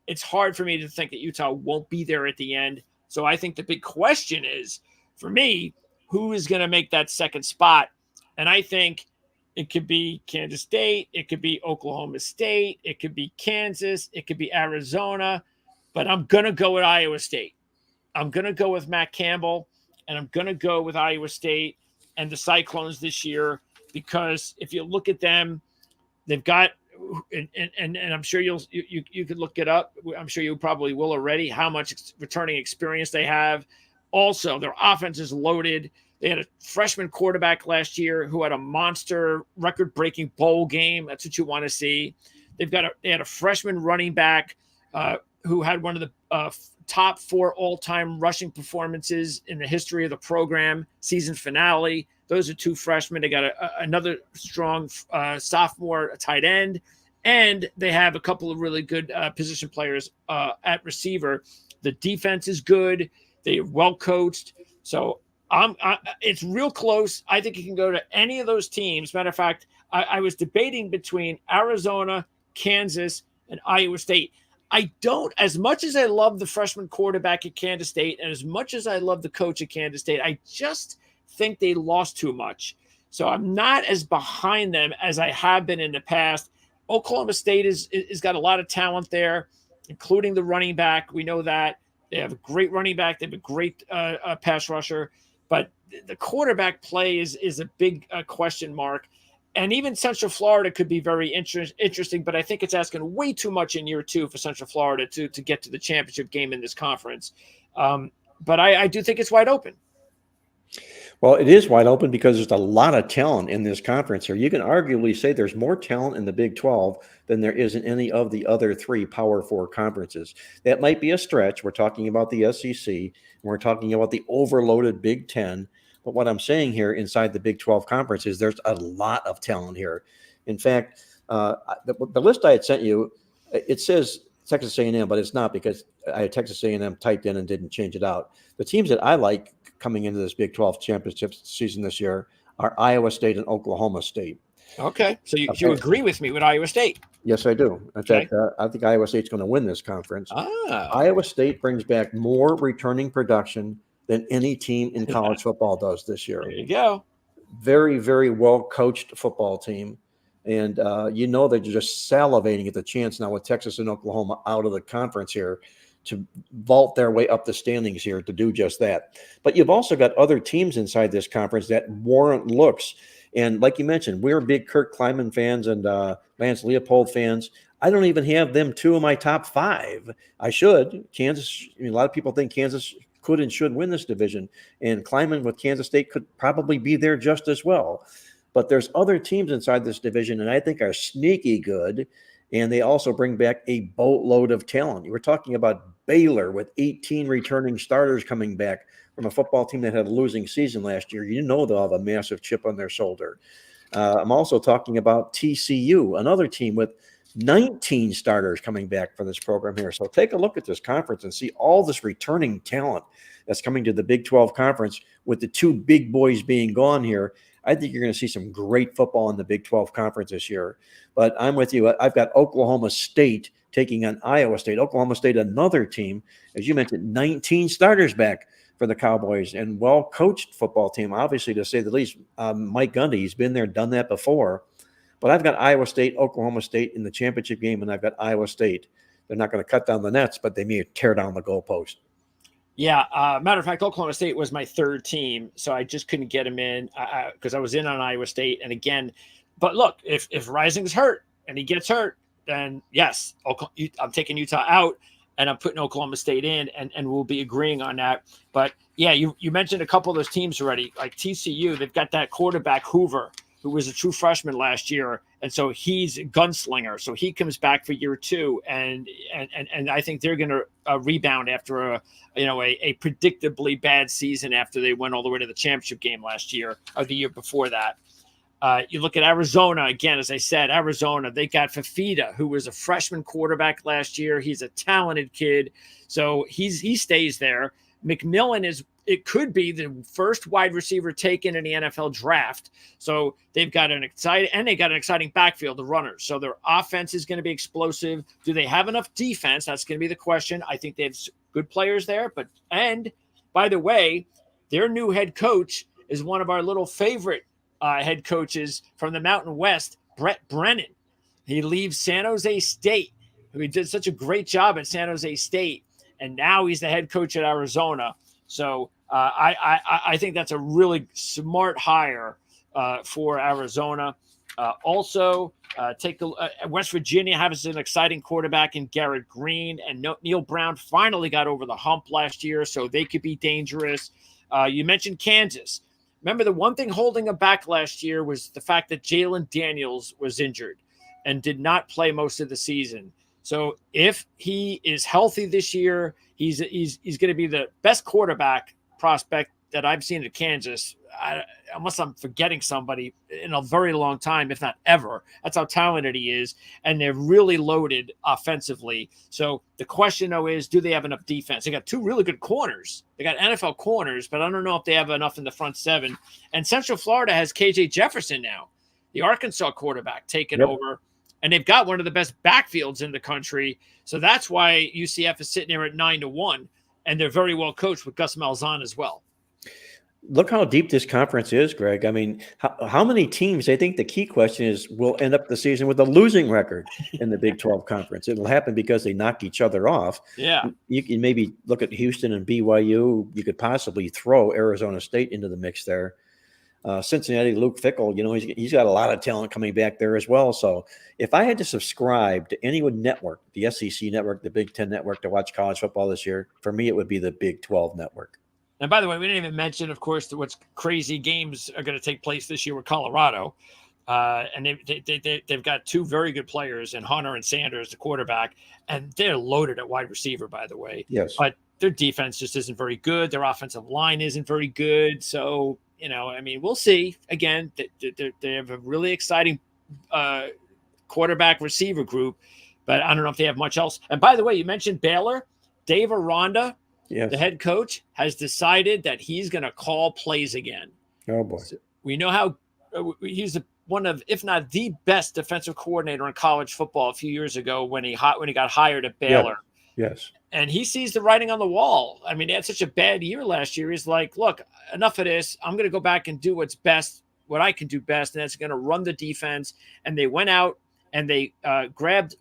It's hard for me to think that Utah won't be there at the end. So I think the big question is, for me, who is going to make that second spot? And I think it could be Kansas State. It could be Oklahoma State. It could be Kansas. It could be Arizona. but I'm going to go with Iowa State. I'm going to go with Matt Campbell, and I'm going to go with Iowa State and the Cyclones this year, because if you look at them, they've got, and I'm sure you could look it up. I'm sure you probably will already, how much returning experience they have. Also, their offense is loaded. They had a freshman quarterback last year who had a monster record-breaking bowl game. That's what you want to see. They had a freshman running back who had one of the top 4 all-time rushing performances in the history of the program, season finale. Those are 2 freshmen. They got another strong sophomore tight end, and they have a couple of really good position players at receiver. The defense is good. They're well coached. So it's real close. I think it can go to any of those teams. Matter of fact, I was debating between Arizona, Kansas, and Iowa State. I don't, as much as I love the freshman quarterback at Kansas State, and as much as I love the coach at Kansas State, I just think they lost too much. So I'm not as behind them as I have been in the past. Oklahoma State is got a lot of talent there, including the running back. We know that. They have a great running back. They have a great pass rusher. But the quarterback play is a big question mark. And even Central Florida could be very interesting, but I think it's asking way too much in year 2 for Central Florida to get to the championship game in this conference. But I do think it's wide open. Well, it is wide open because there's a lot of talent in this conference here. You can arguably say there's more talent in the Big 12 than there is in any of the other 3 Power 4 conferences. That might be a stretch. We're talking about the SEC, and we're talking about the overloaded Big 10. But what I'm saying here inside the Big 12 conference is there's a lot of talent here. In fact, the list I had sent you, it says Texas A&M, but it's not, because I had Texas A&M typed in and didn't change it out. The teams that I like coming into this Big 12 championship season this year are Iowa State and Oklahoma State. Okay, so you agree with me with Iowa State? Yes, I do. In fact, I think Iowa State's going to win this conference. Iowa State brings back more returning production than any team in college football does this year. There you go. Very, very well-coached football team. And they're just salivating at the chance now with Texas and Oklahoma out of the conference here to vault their way up the standings here to do just that. But you've also got other teams inside this conference that warrant looks. And like you mentioned, we're big Kirk Kleiman fans and Lance Leopold fans. I don't even have them 2 in my top 5. I should. Kansas, a lot of people think Kansas could and should win this division. And Kleiman with Kansas State could probably be there just as well. But there's other teams inside this division, and I think are sneaky good. And they also bring back a boatload of talent. You were talking about Baylor with 18 returning starters coming back from a football team that had a losing season last year. They'll have a massive chip on their shoulder. I'm also talking about TCU, another team with 19 starters coming back for this program here. So take a look at this conference and see all this returning talent that's coming to the Big 12 conference with the 2 big boys being gone here. I think you're going to see some great football in the Big 12 conference this year. But I'm with you. I've got Oklahoma State taking on Iowa State. Oklahoma State, another team, as you mentioned, 19 starters back for the Cowboys, and well-coached football team, obviously, to say the least. Mike Gundy, he's been there, done that before. But I've got Iowa State, Oklahoma State in the championship game, and I've got Iowa State. They're not going to cut down the nets, but they may tear down the goalpost. Yeah, matter of fact, Oklahoma State was my 3rd team, so I just couldn't get him in because I was in on Iowa State. And again, but look, if Rising's hurt and he gets hurt, then yes, I'm taking Utah out and I'm putting Oklahoma State in, and we'll be agreeing on that. But yeah, you mentioned a couple of those teams already, like TCU. They've got that quarterback Hoover, who was a true freshman last year, and so he's a gunslinger. So he comes back for year 2, and I think they're going to rebound after a predictably bad season after they went all the way to the championship game last year or the year before that. You look at Arizona again, as I said, Arizona, they got Fafita, who was a freshman quarterback last year. He's a talented kid, so he stays there. McMillan it could be the first wide receiver taken in the NFL draft. So they've got an exciting backfield, the runners. So their offense is going to be explosive. Do they have enough defense? That's going to be the question. I think they have good players there. And by the way, their new head coach is one of our little favorite head coaches from the Mountain West, Brett Brennan. He leaves San Jose State who did such a great job at San Jose State, and now he's the head coach at Arizona. So I think that's a really smart hire for Arizona. Also, West Virginia has an exciting quarterback in Garrett Green, and Neil Brown finally got over the hump last year, so they could be dangerous. You mentioned Kansas. Remember, the one thing holding them back last year was the fact that Jalen Daniels was injured and did not play most of the season. So if he is healthy this year, he's going to be the best quarterback prospect that I've seen at Kansas, unless I'm forgetting somebody, in a very long time, if not ever. That's how talented he is. And they're really loaded offensively. So the question, though, is, do they have enough defense? They got two really good corners. They got NFL corners, but I don't know if they have enough in the front seven. And Central Florida has KJ Jefferson now, the Arkansas quarterback, taking over. And they've got one of the best backfields in the country. So that's why UCF is sitting there at 9-1. And they're very well coached with Gus Malzahn as well. Look how deep this conference is, Greg. I mean, how many teams? I think the key question is, will end up the season with a losing record in the Big 12 conference. It'll happen because they knock each other off. Yeah. You can maybe look at Houston and BYU. You could possibly throw Arizona State into the mix there. Cincinnati, Luke Fickell, he's got a lot of talent coming back there as well. So if I had to subscribe to any network, the SEC network, the Big 10 network, to watch college football this year, for me, it would be the Big 12 network. And by the way, we didn't even mention, of course, what's crazy games are going to take place this year with Colorado. And they've got two very good players in Hunter and Sanders, the quarterback, and they're loaded at wide receiver, by the way. Yes. But their defense just isn't very good. Their offensive line isn't very good. So, we'll see. Again, they have a really exciting quarterback receiver group, but I don't know if they have much else. And by the way, you mentioned Baylor. Dave Aranda, the head coach, has decided that he's going to call plays again. Oh, boy. So we know how he's one of, if not the best defensive coordinator in college football a few years ago when he got hired at Baylor. Yes. And he sees the writing on the wall. I mean, they had such a bad year last year. He's like, look, enough of this. I'm going to go back and do what I can do best, and that's going to run the defense. And they went out and they grabbed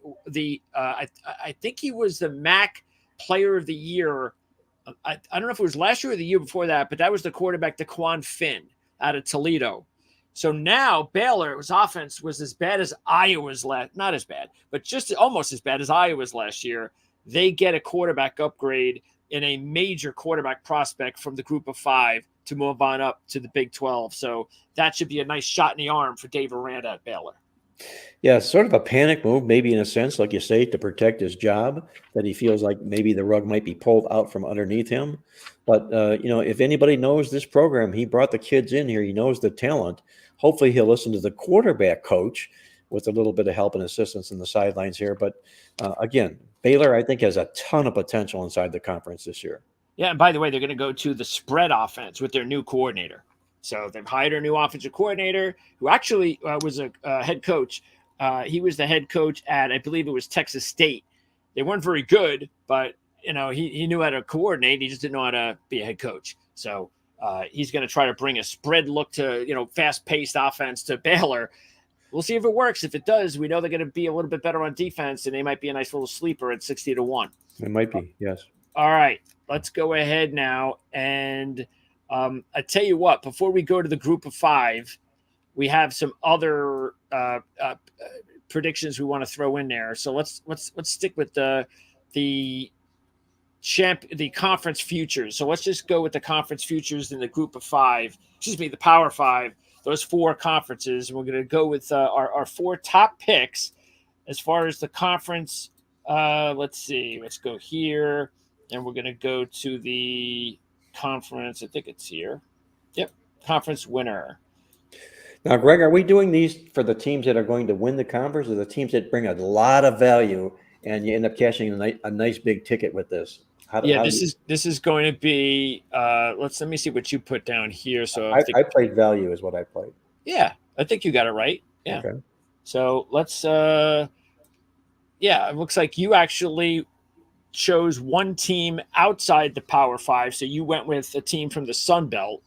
I think he was the MAC Player of the Year. I don't know if it was last year or the year before that, but that was the quarterback, DeQuan Finn, out of Toledo. So now Baylor's offense was as bad as Iowa's not as bad, but just almost as bad as Iowa's last year. They get a quarterback upgrade in a major quarterback prospect from the group of 5 to move on up to the Big 12. So that should be a nice shot in the arm for Dave Aranda at Baylor. Yeah, it's sort of a panic move, maybe in a sense, like you say, to protect his job, that he feels like maybe the rug might be pulled out from underneath him. But, if anybody knows this program, he brought the kids in here. He knows the talent. Hopefully he'll listen to the quarterback coach with a little bit of help and assistance in the sidelines here. But, again, Baylor, I think, has a ton of potential inside the conference this year. Yeah, and by the way, they're going to go to the spread offense with their new coordinator. So they've hired a new offensive coordinator who actually was a head coach. He was the head coach at, I believe it was Texas State. They weren't very good, but, he knew how to coordinate. He just didn't know how to be a head coach. So he's going to try to bring a spread look to, fast-paced offense to Baylor. We'll see if it works. If it does, we know they're going to be a little bit better on defense, and they might be a nice little sleeper at 60-1. It might be, yes. All right, let's go ahead now. And I tell you what, before we go to the group of 5, we have some other predictions we want to throw in there. So let's stick with the conference futures. So let's just go with the conference futures in the group of 5. The Power 5. Those 4 conferences. And we're going to go with our 4 top picks as far as the conference. Let's see. Let's go here, and we're going to go to the conference. I think it's here. Yep, conference winner. Now, Greg, are we doing these for the teams that are going to win the conference, or the teams that bring a lot of value and you end up cashing a nice big ticket with this? This is going to be. Let me see what you put down here. So I played value is what I played. Yeah, I think you got it right. Yeah. Okay. So let's. It looks like you actually chose one team outside the Power 5. So you went with a team from the Sun Belt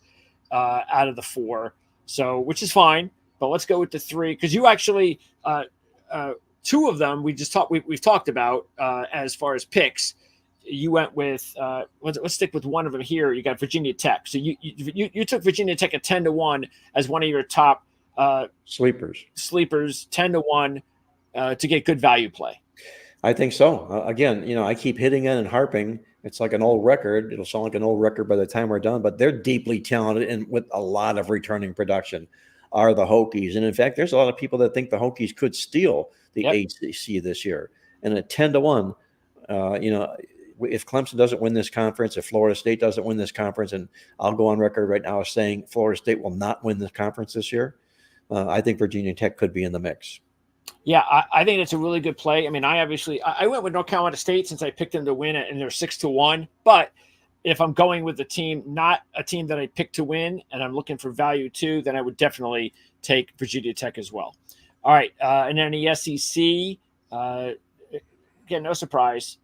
out of the 4. So, which is fine, but let's go with the 3 because you actually two of them we've talked about as far as picks. You went with let's stick with one of them here. You got Virginia Tech. So you took Virginia Tech at 10-1 as one of your top sleepers 10-1 to get good value play. I think so. Again, I keep hitting it and harping. It's like an old record. It'll sound like an old record by the time we're done, but they're deeply talented and with a lot of returning production are the Hokies. And in fact, there's a lot of people that think the Hokies could steal the ACC this year. And at 10-1, if Clemson doesn't win this conference, if Florida State doesn't win this conference, and I'll go on record right now as saying Florida State will not win this conference this year, I think Virginia Tech could be in the mix. Yeah, I think it's a really good play. I mean, I went with North Carolina State since I picked them to win it, and they're 6-1. But if I'm going with the team, not a team that I picked to win, and I'm looking for value too, then I would definitely take Virginia Tech as well. All right, and then the SEC, again, no surprise.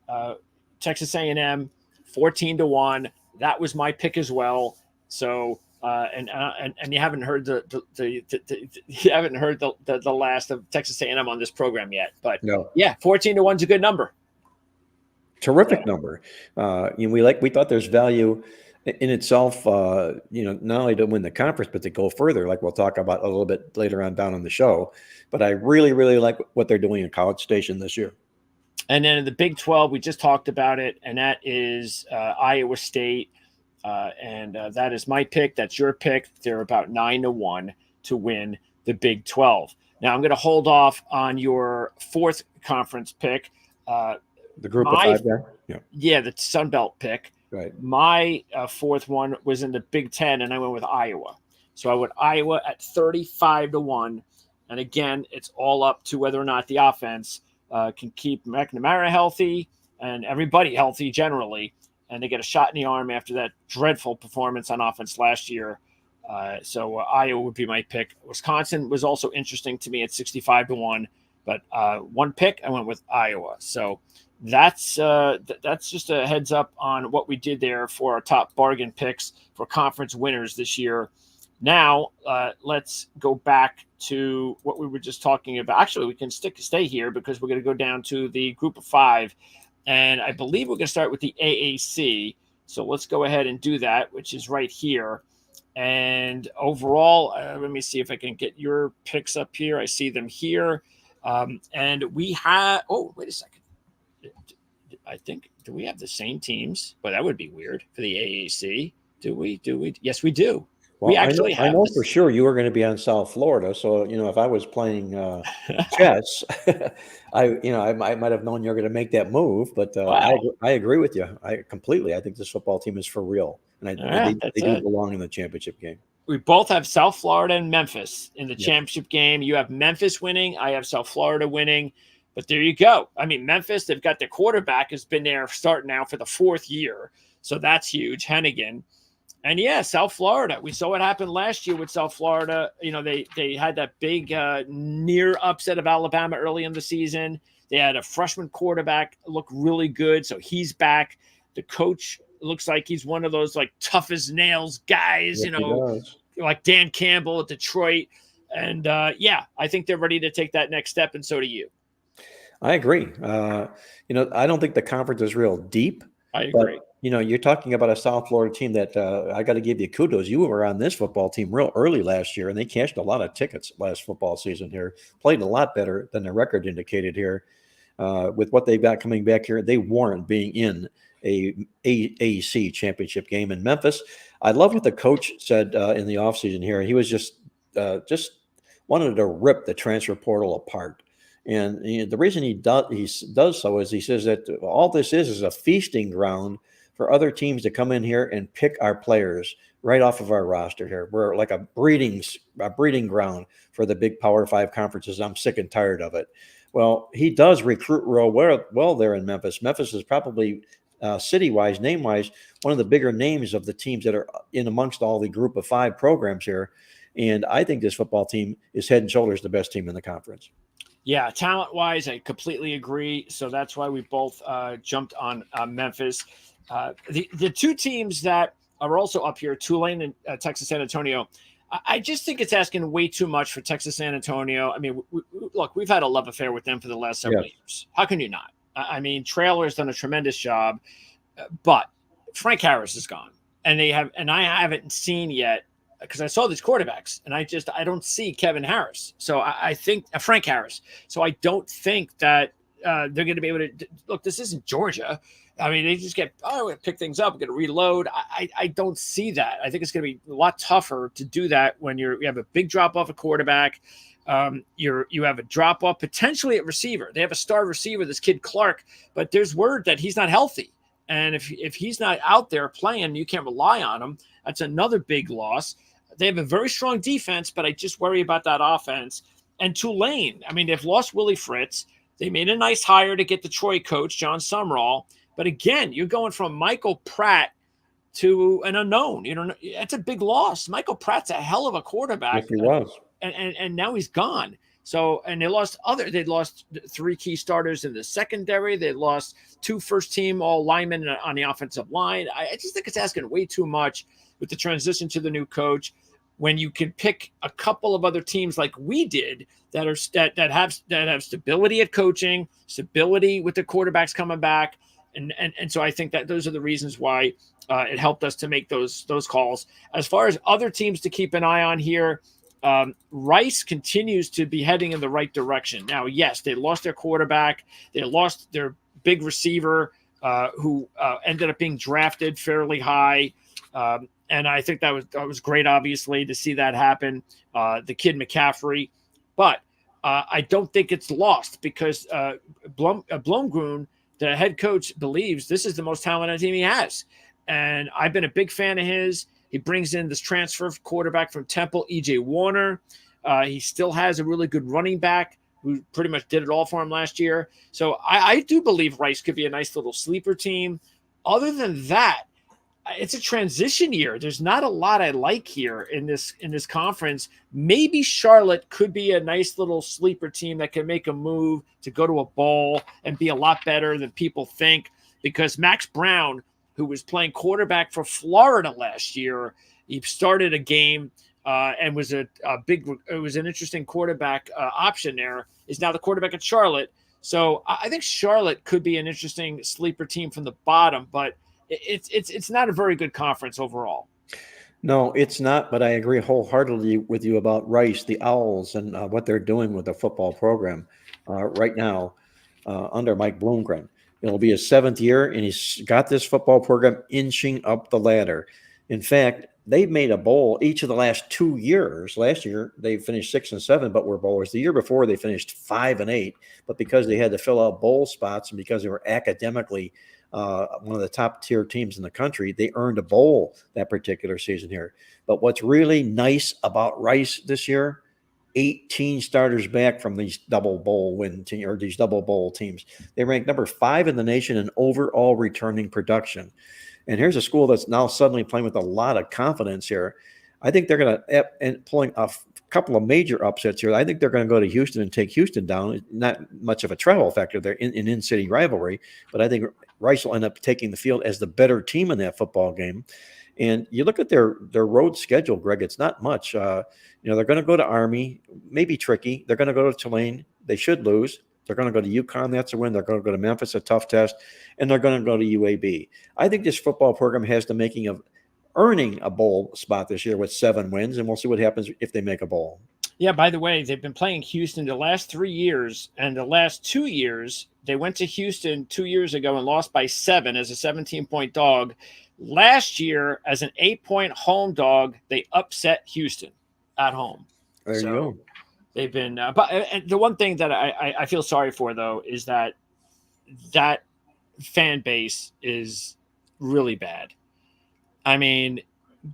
Texas A&M, 14-1. That was my pick as well. So, and you haven't heard the last of Texas A&M on this program yet, but no. Yeah, 14-1 is a good number. Terrific number. We thought there's value in itself. Not only to win the conference, but to go further, like we'll talk about a little bit later on down on the show. But I really, really like what they're doing in College Station this year. And then in the Big 12, we just talked about it, and that is Iowa State. And that is my pick. That's your pick. They're about 9-1 to win the Big 12. Now, I'm going to hold off on your fourth conference pick. The group of five guy? Yeah, the Sun Belt pick. Right. My fourth one was in the Big 10, and I went with Iowa. So I went Iowa at 35-1. And again, it's all up to whether or not the offense can keep McNamara healthy and everybody healthy generally, and they get a shot in the arm after that dreadful performance on offense last year. So Iowa would be my pick. Wisconsin was also interesting to me at 65-1, but one pick, I went with Iowa. So that's just a heads up on what we did there for our top bargain picks for conference winners this year. Now, let's go back to what we were just talking about. Actually, we can stay here because we're going to go down to the group of five. And I believe we're going to start with the AAC. So let's go ahead and do that, which is right here. And overall, let me see if I can get your picks up here. I see them here. And we have – oh, wait a second. I think – do we have the same teams? But that would be weird for the AAC. Do we? Yes, we do. Well, I know for sure you were going to be on South Florida. So, if I was playing chess, I might have known you were going to make that move. But wow. I agree with you. I think this football team is for real. And they do belong in the championship game. We both have South Florida and Memphis in the championship game. You have Memphis winning. I have South Florida winning. But there you go. I mean, Memphis, they've got their quarterback has been there starting now for the fourth year. So that's huge. Hennigan. And yeah, South Florida. We saw what happened last year with South Florida. They had that big near upset of Alabama early in the season. They had a freshman quarterback look really good, so he's back. The coach looks like he's one of those like tough as nails guys, like Dan Campbell at Detroit. And I think they're ready to take that next step, and so do you. I agree. I don't think the conference is real deep. I agree. But, you're talking about a South Florida team that I got to give you kudos. You were on this football team real early last year, and they cashed a lot of tickets last football season here. Played a lot better than the record indicated here. With what they've got coming back here, they warrant being in a AAC championship game in Memphis. I love what the coach said in the offseason here. He was just wanted to rip the transfer portal apart. And the reason he does so is he says that all this is a feasting ground for other teams to come in here and pick our players right off of our roster here. We're like a breeding ground for the big Power 5 conferences. I'm sick and tired of it. Well, he does recruit real well there in Memphis. Memphis is probably city-wise, name-wise, one of the bigger names of the teams that are in amongst all the group of 5 programs here. And I think this football team is head and shoulders the best team in the conference. Yeah, talent-wise, I completely agree. So that's why we both jumped on Memphis. The two teams that are also up here, Tulane and Texas San Antonio, I just think it's asking way too much for Texas San Antonio. I mean, look, we've had a love affair with them for the last several years. How can you not? I mean, Traylor's done a tremendous job, but Frank Harris is gone, and I haven't seen yet because I saw these quarterbacks, and I don't see Kevin Harris. So I think Frank Harris. So I don't think that they're going to be able to look. This isn't Georgia. I mean, they just we're going to pick things up, we're going to reload. I don't see that. I think it's going to be a lot tougher to do that when you have a big drop off a quarterback. You have a drop off potentially at receiver. They have a star receiver, this kid Clark, but there's word that he's not healthy. And if he's not out there playing, you can't rely on him. That's another big loss. They have a very strong defense, but I just worry about that offense. And Tulane, I mean, they've lost Willie Fritz. They made a nice hire to get the Troy coach, John Sumrall. But again, you're going from Michael Pratt to an unknown. You know, that's a big loss. Michael Pratt's a hell of a quarterback. Yes, he was. And now he's gone. So, and they lost 3 key starters in the secondary. They lost 2 first-team all linemen on the offensive line. I just think it's asking way too much with the transition to the new coach when you can pick a couple of other teams like we did that have stability at coaching, stability with the quarterbacks coming back. And so I think that those are the reasons why it helped us to make those calls. As far as other teams to keep an eye on here, Rice continues to be heading in the right direction. Now, yes, they lost their quarterback. They lost their big receiver who ended up being drafted fairly high. And I think that was great, obviously, to see that happen, the kid McCaffrey. But I don't think it's lost because Blomgren, the head coach, believes this is the most talented team he has. And I've been a big fan of his. He brings in this transfer quarterback from Temple, E.J. Warner. He still has a really good running back who pretty much did it all for him last year. So I do believe Rice could be a nice little sleeper team. Other than that, it's a transition year. There's not a lot I like here in this conference. Maybe Charlotte could be a nice little sleeper team that can make a move to go to a bowl and be a lot better than people think, because Max Brown, who was playing quarterback for Florida last year, he started a game and was it was an interesting quarterback option there, is now the quarterback at Charlotte. So I think Charlotte could be an interesting sleeper team from the bottom, but it's not a very good conference overall. No, it's not, but I agree wholeheartedly with you about Rice, the Owls, and what they're doing with the football program right now under Mike Bloomgren. It'll be his 7th year, and he's got this football program inching up the ladder. In fact, they've made a bowl each of the last 2 years. Last year, they finished 6 and 7, but were bowlers. The year before, they finished 5 and 8. But because they had to fill out bowl spots and because they were academically one of the top tier teams in the country, they earned a bowl that particular season here. But what's really nice about Rice this year, 18 starters back from these double bowl these double bowl teams. They ranked number 5 in the nation in overall returning production. And here's a school that's now suddenly playing with a lot of confidence here. I think they're going to pulling a couple of major upsets here. I think they're going to go to Houston and take Houston down. Not much of a travel factor there in city rivalry, but I think Rice will end up taking the field as the better team in that football game. And you look at their road schedule, Greg, it's not much. They're going to go to Army, maybe tricky. They're going to go to Tulane. They should lose. They're going to go to UConn. That's a win. They're going to go to Memphis, a tough test. And they're going to go to UAB. I think this football program has the making of earning a bowl spot this year with 7 wins, and we'll see what happens if they make a bowl. Yeah, by the way, they've been playing Houston the last 3 years, and the last 2 years, they went to Houston 2 years ago and lost by 7 as a 17-point dog. Last year, as an 8-point home dog, they upset Houston at home. There you go. They've been but the one thing that I feel sorry for, though, is that fan base is really bad. I mean,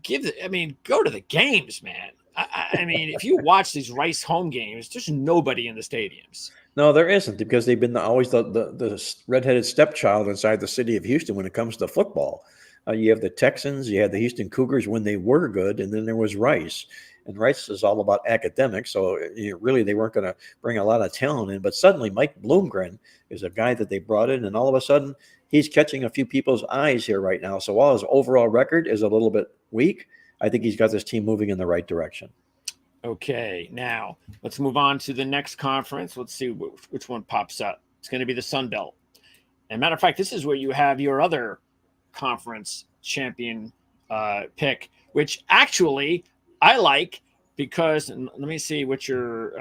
go to the games, man. I mean, if you watch these Rice home games, there's nobody in the stadiums. No, there isn't, because they've been always the redheaded stepchild inside the city of Houston when it comes to football. You have the Texans, you had the Houston Cougars when they were good, and then there was Rice. And Rice is all about academics, so really they weren't going to bring a lot of talent in. But suddenly Mike Bloomgren is a guy that they brought in, and all of a sudden he's catching a few people's eyes here right now. So while his overall record is a little bit weak, I think he's got this team moving in the right direction. Okay, now let's move on to the next conference. Let's see which one pops up. It's going to be the Sun Belt. And matter of fact, this is where you have your other conference champion pick, which actually I like because, and let me see what your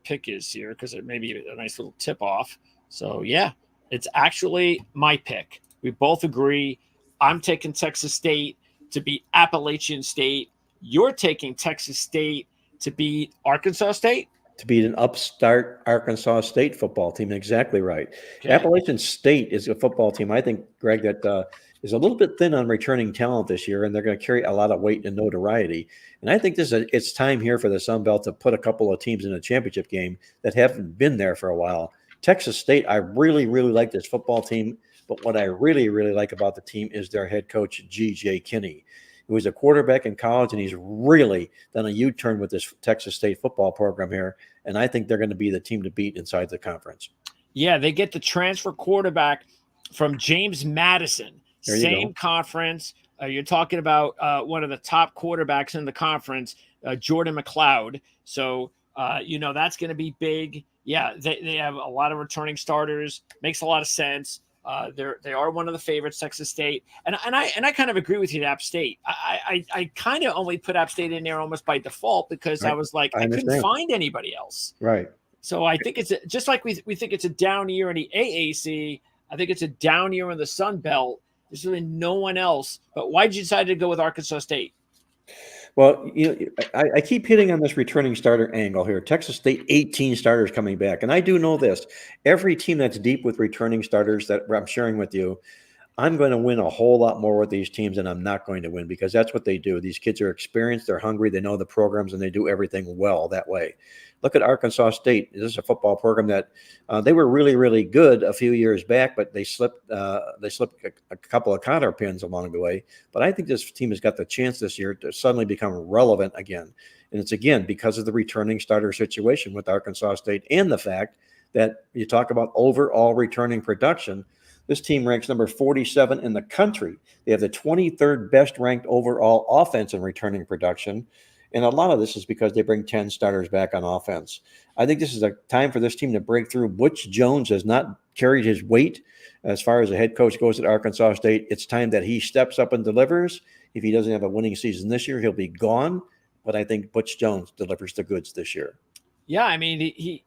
pick is here, because it may be a nice little tip off. So yeah, it's actually my pick. We both agree. I'm taking Texas State to beat Appalachian State. You're taking Texas State to beat Arkansas State? To beat an upstart Arkansas State football team. Exactly right. Okay. Appalachian State is a football team, I think, Greg, that is a little bit thin on returning talent this year, and they're going to carry a lot of weight and notoriety. And I think it's time here for the Sun Belt to put a couple of teams in a championship game that haven't been there for a while. Texas State, I really, really like this football team, but what I really, really like about the team is their head coach, G.J. Kinney. He was a quarterback in college, and he's really done a U-turn with this Texas State football program here, and I think they're going to be the team to beat inside the conference. Yeah, they get the transfer quarterback from James Madison, same conference. You're talking about one of the top quarterbacks in the conference, Jordan McLeod. So, that's going to be big. Yeah, they have a lot of returning starters. Makes a lot of sense. They are one of the favorites, Texas State, and I kind of agree with you. App State, I kind of only put App State in there almost by default because I was like I couldn't find anybody else. Right. So I think it's just like we think it's a down year in the AAC. I think it's a down year in the Sun Belt. There's really no one else. But why did you decide to go with Arkansas State? Well, I keep hitting on this returning starter angle here. Texas State, 18 starters coming back. And I do know this. Every team that's deep with returning starters that I'm sharing with you, I'm going to win a whole lot more with these teams than I'm not going to win, because that's what they do. These kids are experienced, they're hungry, they know the programs, and they do everything well that way. Look at Arkansas State. This is a football program that they were really, really good a few years back, but they slipped a couple of counter pins along the way. But I think this team has got the chance this year to suddenly become relevant again. And it's, again, because of the returning starter situation with Arkansas State and the fact that you talk about overall returning production. This team ranks number 47 in the country. They have the 23rd best ranked overall offense in returning production. And a lot of this is because they bring 10 starters back on offense. I think this is a time for this team to break through. Butch Jones has not carried his weight as far as the head coach goes at Arkansas State. It's time that he steps up and delivers. If he doesn't have a winning season this year, he'll be gone. But I think Butch Jones delivers the goods this year. Yeah, I mean,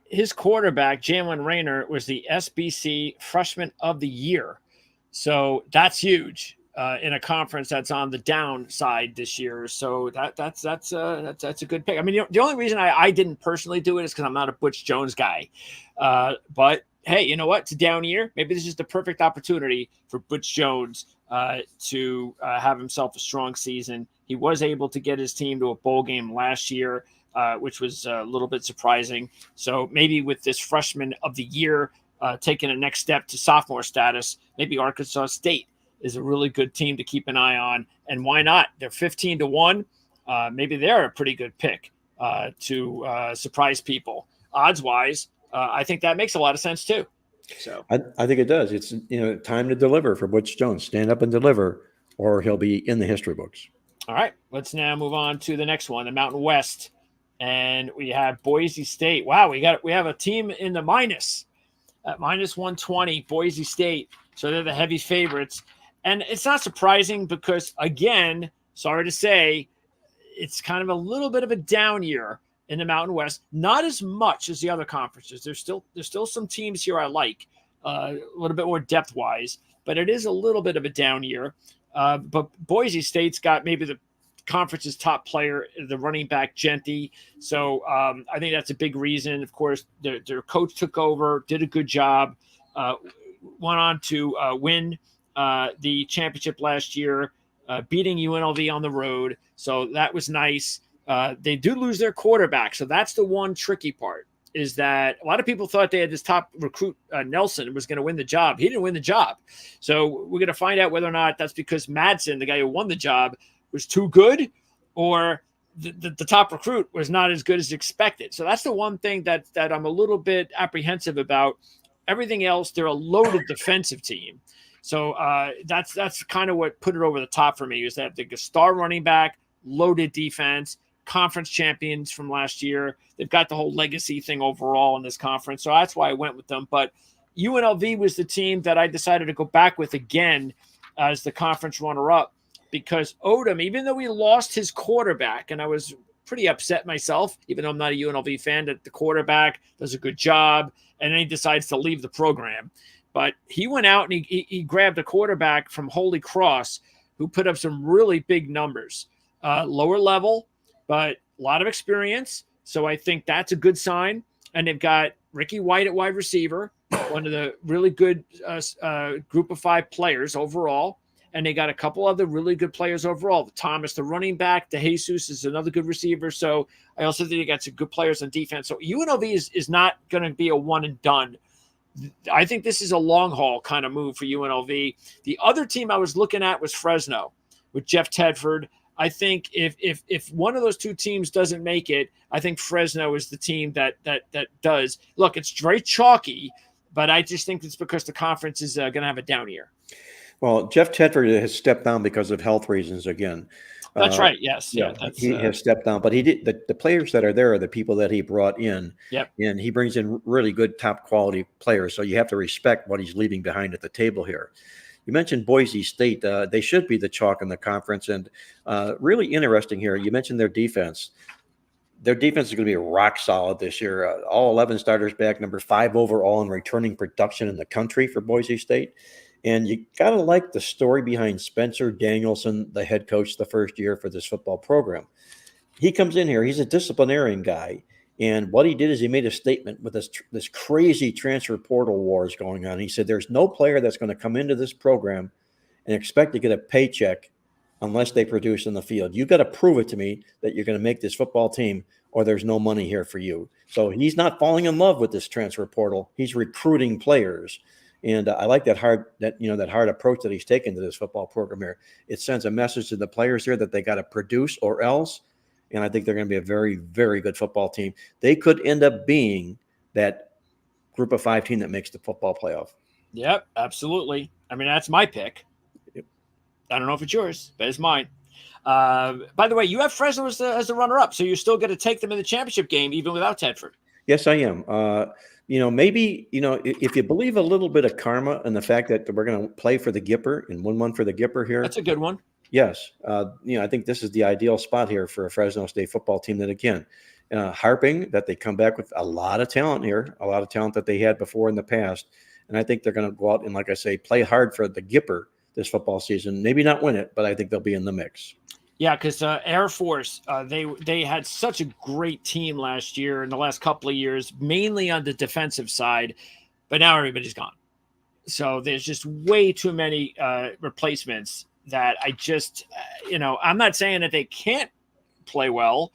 his quarterback, Jalen Rayner, was the SBC Freshman of the Year. So that's huge. In a conference that's on the downside this year. So that's a good pick. I mean, the only reason I didn't personally do it is because I'm not a Butch Jones guy. But hey, you know what? It's a down year. Maybe this is the perfect opportunity for Butch Jones to have himself a strong season. He was able to get his team to a bowl game last year, which was a little bit surprising. So maybe with this Freshman of the Year taking a next step to sophomore status, maybe Arkansas State is a really good team to keep an eye on. And why not? They're 15-1. Maybe they're a pretty good pick to surprise people. Odds-wise, I think that makes a lot of sense too. So I think it does. It's time to deliver for Butch Jones. Stand up and deliver, or he'll be in the history books. All right, let's now move on to the next one, the Mountain West. And we have Boise State. Wow, we have a team in the minus at minus 120, Boise State. So they're the heavy favorites. And it's not surprising because, again, sorry to say, it's kind of a little bit of a down year in the Mountain West. Not as much as the other conferences. There's still some teams here I like, a little bit more depth-wise, but it is a little bit of a down year. But Boise State's got maybe the conference's top player, the running back, Genty. So I think that's a big reason. Of course, their coach took over, did a good job, went on to win the championship last year, beating UNLV on the road. So that was nice. They do lose their quarterback. So that's the one tricky part, is that a lot of people thought they had this top recruit, Nelson, was going to win the job. He didn't win the job. So we're going to find out whether or not that's because Madsen, the guy who won the job, was too good, or the top recruit was not as good as expected. So that's the one thing that I'm a little bit apprehensive about. Everything else, they're a loaded defensive team. So that's kind of what put it over the top for me, is that the star running back, loaded defense, conference champions from last year. They've got the whole legacy thing overall in this conference. So that's why I went with them. But UNLV was the team that I decided to go back with again as the conference runner-up, because Odom, even though he lost his quarterback, and I was pretty upset myself, even though I'm not a UNLV fan, that the quarterback does a good job, and then he decides to leave the program. But he went out and he grabbed a quarterback from Holy Cross who put up some really big numbers, lower level, but a lot of experience. So I think that's a good sign. And they've got Ricky White at wide receiver, one of the really good group of 5 players overall. And they got a couple other really good players overall. The Thomas, the running back, the Jesus is another good receiver. So I also think they got some good players on defense. So UNLV is not going to be a one and done. I think this is a long haul kind of move for UNLV. The other team I was looking at was Fresno with Jeff Tedford. I think if one of those two teams doesn't make it, I think Fresno is the team that does. Look, it's very chalky, but I just think it's because the conference is going to have a down year. Well, Jeff Tedford has stepped down because of health reasons again. That's right. Yes. Yeah. He has stepped down, but he did. The players that are there are the people that he brought in. Yep. And he brings in really good top quality players. So you have to respect what he's leaving behind at the table here. You mentioned Boise State. They should be the chalk in the conference. And really interesting here, you mentioned their defense. Their defense is going to be rock solid this year. All 11 starters back, number 5 overall in returning production in the country for Boise State. And you got to like the story behind Spencer Danielson, the head coach the first year for this football program. He comes in here. He's a disciplinarian guy. And what he did is he made a statement with this crazy transfer portal wars going on. He said there's no player that's going to come into this program and expect to get a paycheck unless they produce in the field. You got to prove it to me that you're going to make this football team, or there's no money here for you. So he's not falling in love with this transfer portal. He's recruiting players. And I like that hard approach that he's taken to this football program here. It sends a message to the players here that they got to produce or else. And I think they're going to be a very, very good football team. They could end up being that group of 5 team that makes the football playoff. Yep, absolutely. I mean, that's my pick. Yep. I don't know if it's yours, but it's mine. By the way, you have Fresno as the runner-up, so you're still going to take them in the championship game even without Tedford. Yes, I am. Maybe, if you believe a little bit of karma and the fact that we're going to play for the Gipper and win one for the Gipper here. That's a good one. Yes. I think this is the ideal spot here for a Fresno State football team that, again, harping that they come back with a lot of talent here, a lot of talent that they had before in the past. And I think they're going to go out and, like I say, play hard for the Gipper this football season. Maybe not win it, but I think they'll be in the mix. Yeah, because Air Force, they had such a great team last year and the last couple of years, mainly on the defensive side, but now everybody's gone. So there's just way too many replacements that I just, I'm not saying that they can't play well.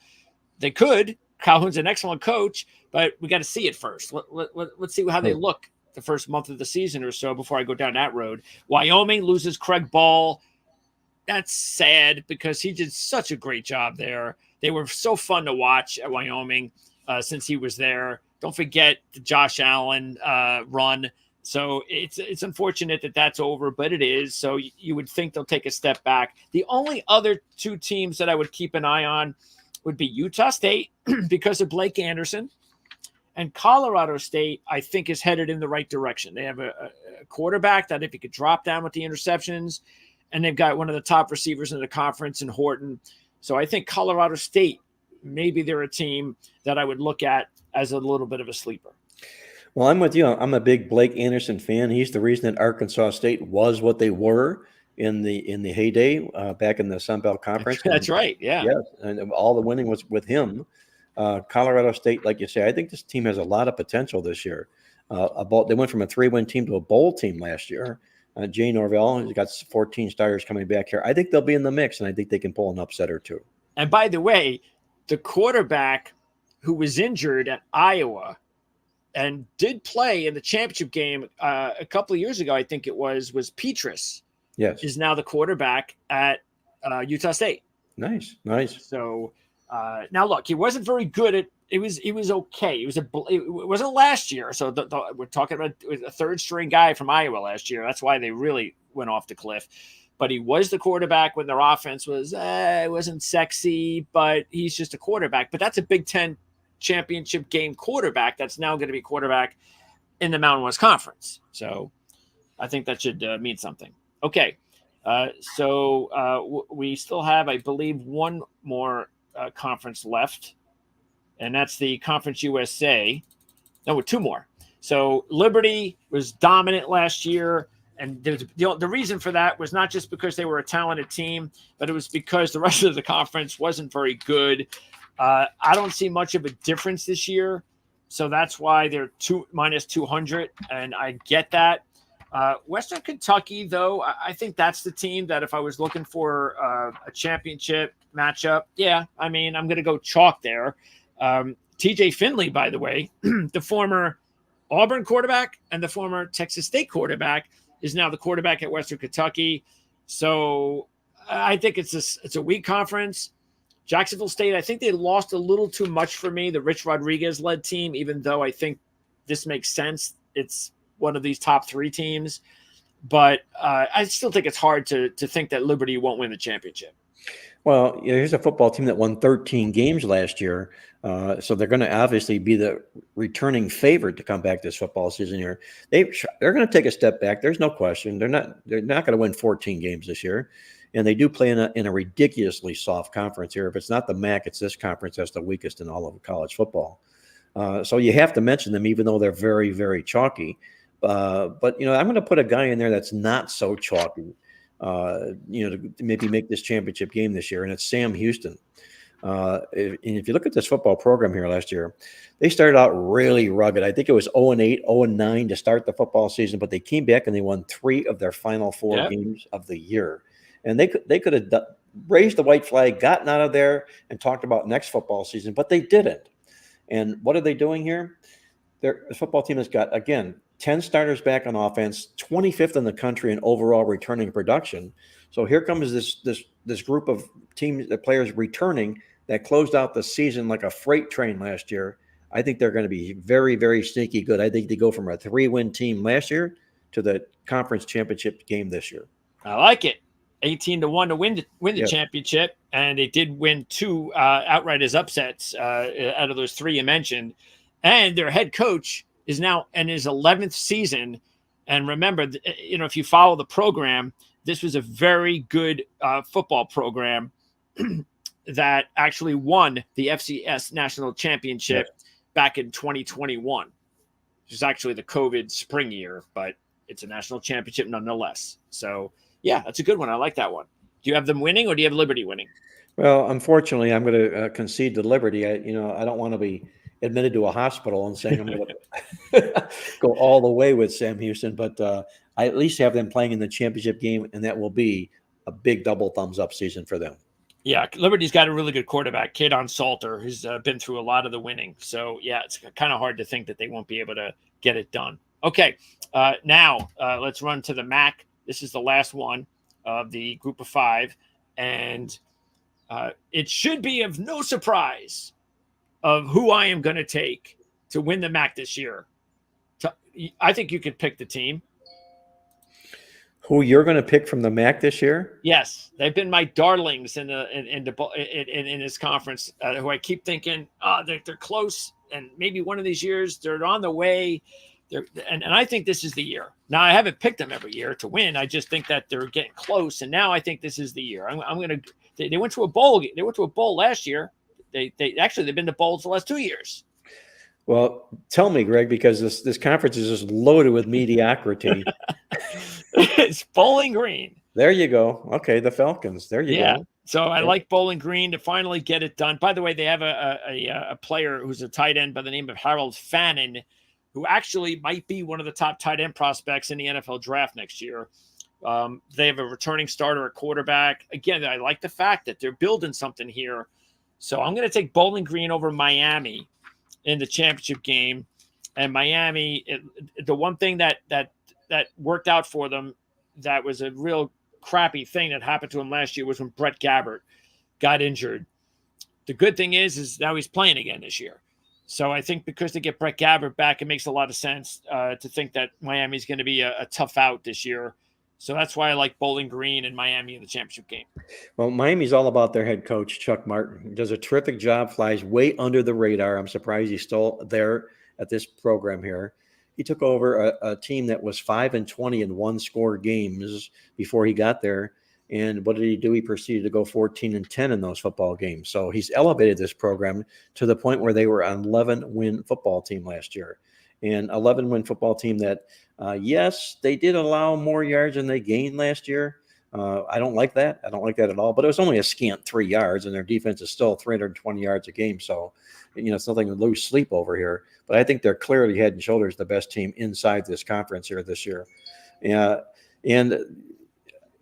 They could. Calhoun's an excellent coach, but we got to see it first. Let's see how they look the first month of the season or so before I go down that road. Wyoming loses Craig Ball. That's sad because he did such a great job there. They were so fun to watch at Wyoming since he was there. Don't forget the Josh Allen run. So it's unfortunate that that's over, but it is. So you would think they'll take a step back. The only other 2 teams that I would keep an eye on would be Utah State because of Blake Anderson, and Colorado State, I think, is headed in the right direction. They have a quarterback that if he could drop down with the interceptions, and they've got one of the top receivers in the conference in Horton. So I think Colorado State, maybe they're a team that I would look at as a little bit of a sleeper. Well, I'm with you. I'm a big Blake Anderson fan. He's the reason that Arkansas State was what they were in the heyday back in the Sun Belt Conference. That's right. Yeah. Yes, and all the winning was with him. Colorado State, like you say, I think this team has a lot of potential this year. They went from a 3-win team to a bowl team last year. Jay Norvell has got 14 starters coming back here. I think they'll be in the mix, and I think they can pull an upset or 2. And by the way, the quarterback who was injured at Iowa and did play in the championship game a couple of years ago, I think it was Petrus. Yes, is now the quarterback at Utah State. Nice. So now look, he wasn't very good at. It was okay. It wasn't last year. So we're talking about a 3rd string guy from Iowa last year. That's why they really went off the cliff. But he was the quarterback when their offense was, it wasn't sexy, but he's just a quarterback. But that's a Big Ten championship game quarterback that's now going to be quarterback in the Mountain West Conference. So I think that should mean something. Okay. So we still have, I believe, one more conference left, and that's the Conference USA. No, two more. So Liberty was dominant last year, and the reason for that was not just because they were a talented team, but it was because the rest of the conference wasn't very good. I don't see much of a difference this year, so that's why they're minus 200, and I get that. Western Kentucky, though, I think that's the team that if I was looking for a championship matchup, I'm going to go chalk there. TJ Finley, by the way, the former Auburn quarterback and the former Texas State quarterback, is now the quarterback at Western Kentucky. So I think it's a weak conference. Jacksonville State, I think they lost a little too much for me, the Rich Rodriguez-led team, even though I think this makes sense. It's one of these top three teams. But I still think it's hard to think that Liberty won't win the championship. Well, here's a football team that won 13 games last year. So they're going to obviously be the returning favorite to come back this football season here. They're going to take a step back. There's no question. They're not going to win 14 games this year. And they do play in a ridiculously soft conference here. If it's not the MAC, it's this conference that's the weakest in all of college football. So you have to mention them, even though they're very, very chalky. But I'm going to put a guy in there that's not so chalky, to maybe make this championship game this year, and it's Sam Houston. And if you look at this football program here last year, they started out really rugged. I think it was 0-8, 0-9 to start the football season, but they came back and they won 3 of their final 4 games of the year. And they could have raised the white flag, gotten out of there, and talked about next football season, but they didn't. And what are they doing here? The football team has got, again, 10 starters back on offense, 25th in the country in overall returning production. So here comes this group of teams, the players returning that closed out the season like a freight train last year. I think they're going to be very, very sneaky good. I think they go from a 3-win team last year to the conference championship game this year. I like it. 18-1 to win the championship, and they did win 2 outright as upsets out of those 3 you mentioned. And their head coach is now in his 11th season. And remember, if you follow the program, this was a very good football program that actually won the FCS national championship back in 2021, which is actually the COVID spring year, but it's a national championship nonetheless. So, that's a good one. I like that one. Do you have them winning, or do you have Liberty winning? Well, unfortunately, I'm going to concede to Liberty. I don't want to be admitted to a hospital and saying I'm going to go all the way with Sam Houston, but I at least have them playing in the championship game, and that will be a big double thumbs up season for them. Yeah, Liberty's got a really good quarterback, Kadon Salter, who's been through a lot of the winning. So, it's kind of hard to think that they won't be able to get it done. Okay, now let's run to the MAC. This is the last one of the group of 5, and it should be of no surprise of who I am going to take to win the MAC this year. I think you could pick the team. Who you're going to pick from the MAC this year? Yes, they've been my darlings in this conference. Who I keep thinking, they're close, and maybe one of these years they're on the way. And I think this is the year. Now, I haven't picked them every year to win. I just think that they're getting close, and now I think this is the year. I'm going to. They went to a bowl. They went to a bowl last year. They've been to bowls the last 2 years. Well, tell me, Greg, because this conference is just loaded with mediocrity. It's Bowling Green. There you go. Okay, the Falcons. There you go. So I like Bowling Green to finally get it done. By the way, they have a player who's a tight end by the name of Harold Fannin, who actually might be one of the top tight end prospects in the NFL draft next year. They have a returning starter at quarterback. Again, I like the fact that they're building something here. So I'm going to take Bowling Green over Miami in the championship game. And Miami, the one thing that worked out for them that was a real crappy thing that happened to him last year was when Brett Gabbert got injured. The good thing is now he's playing again this year. So I think because they get Brett Gabbert back, it makes a lot of sense to think that Miami's going to be a tough out this year. So that's why I like Bowling Green and Miami in the championship game. Well, Miami's all about their head coach, Chuck Martin. He does a terrific job, flies way under the radar. I'm surprised he's still there at this program here. He took over a team that was 5-20 in one-score games before he got there. And what did he do? He proceeded to go 14-10 in those football games. So he's elevated this program to the point where they were an 11-win football team last year. And 11-win football team that, yes, they did allow more yards than they gained last year. I don't like that. I don't like that at all. But it was only a scant 3 yards, and their defense is still 320 yards a game. So, it's nothing to lose sleep over here. But I think they're clearly head and shoulders the best team inside this conference here this year. And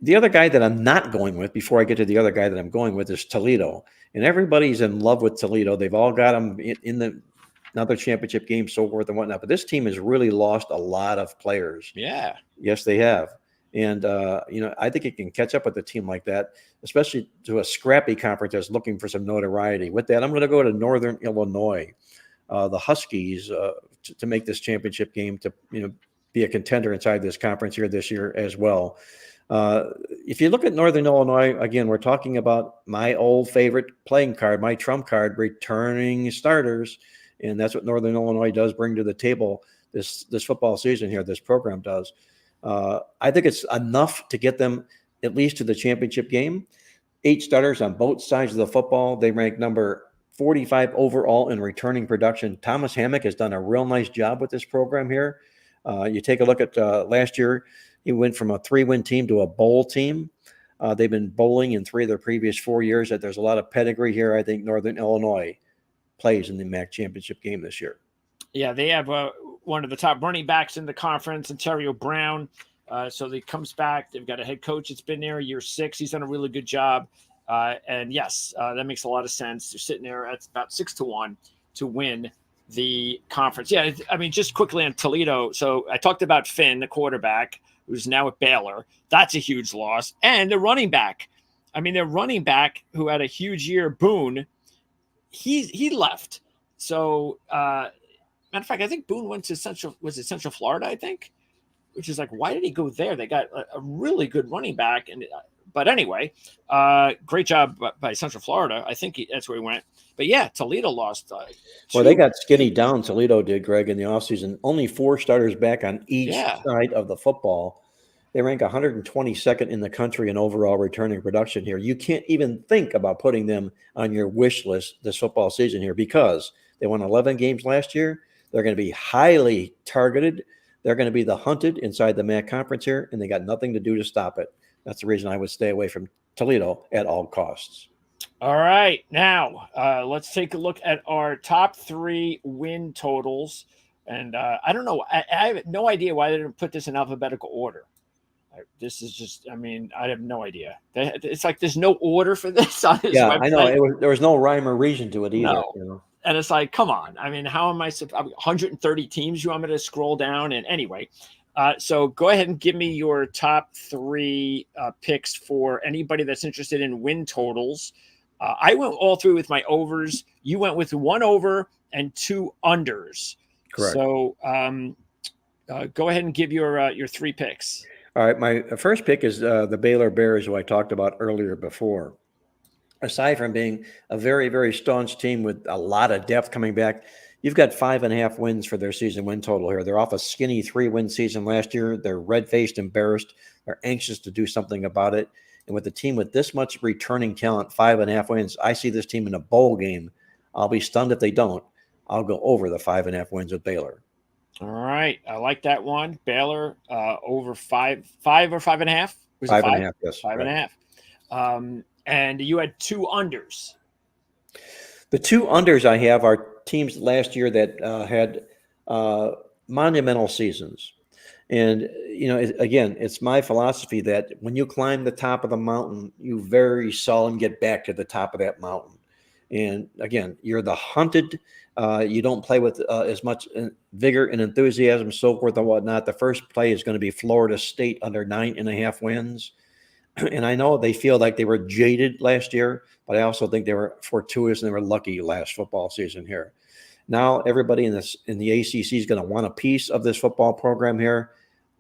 the other guy that I'm not going with, before I get to the other guy that I'm going with, is Toledo. And everybody's in love with Toledo. They've all got them in another championship game, so forth and whatnot. But this team has really lost a lot of players. Yeah. Yes, they have. And, I think it can catch up with a team like that, especially to a scrappy conference that's looking for some notoriety. With that, I'm going to go to Northern Illinois, the Huskies, to make this championship game, to, be a contender inside this conference here this year as well. If you look at Northern Illinois, again, we're talking about my old favorite playing card, my trump card, returning starters. And that's what Northern Illinois does bring to the table this football season here, this program does. I think it's enough to get them at least to the championship game. 8 starters on both sides of the football. They rank number 45 overall in returning production. Thomas Hammock has done a real nice job with this program here. You take a look at last year, he went from a 3-win team to a bowl team. They've been bowling in 3 of their previous 4 years. That there's a lot of pedigree here. I think Northern Illinois plays in the MAC championship game this year. Yeah, they have one of the top running backs in the conference, Ontario Brown. So he comes back. They've got a head coach that's been there year 6. He's done a really good job. And yes, that makes a lot of sense. They're sitting there at about 6-1 to win the conference. Yeah, I mean, just quickly on Toledo. So I talked about Finn, the quarterback, who's now at Baylor. That's a huge loss. And the running back. I mean, their running back who had a huge year, Boone, he left. So, matter of fact, I think Boone went to Central Florida, I think, which is like, why did he go there? They got a really good running back. But anyway, great job by Central Florida. I think that's where he went. But yeah, Toledo lost. Well, they got skinny down. Toledo did, Greg, in the offseason. Only 4 starters back on each side of the football. They rank 122nd in the country in overall returning production here. You can't even think about putting them on your wish list this football season here because they won 11 games last year. They're going to be highly targeted. They're going to be the hunted inside the MAC conference here, and they got nothing to do to stop it. That's the reason I would stay away from Toledo at all costs. All right. Now, let's take a look at our top 3 win totals. And I don't know. I have no idea why they didn't put this in alphabetical order. This is just, I mean, I have no idea. It's like there's no order for this on his website. I know. There was no rhyme or reason to it either. No. You know? And it's like, come on. I mean, how am I 130 teams you want me to scroll down? And anyway, so go ahead and give me your top 3 picks for anybody that's interested in win totals. I went all through with my overs. You went with 1 over and 2 unders. Correct. So go ahead and give your 3 picks. All right, my first pick is the Baylor Bears, who I talked about earlier before. Aside from being a very, very staunch team with a lot of depth coming back, you've got 5.5 wins for their season win total here. They're off a skinny 3-win season last year. They're red-faced, embarrassed. They're anxious to do something about it. And with a team with this much returning talent, 5.5 wins, I see this team in a bowl game. I'll be stunned if they don't. I'll go over the 5.5 wins with Baylor. All right. I like that one. Baylor over 5 or 5.5? 5.5, yes. 5.5. And you had 2 unders. The 2 unders I have are teams last year that had monumental seasons. And, again, it's my philosophy that when you climb the top of the mountain, you very seldom get back to the top of that mountain. And, again, you're the hunted. You don't play with as much vigor and enthusiasm, so forth and whatnot. The first play is going to be Florida State under 9.5 wins. And I know they feel like they were jaded last year, but I also think they were fortuitous and they were lucky last football season here. Now everybody in the ACC is going to want a piece of this football program here.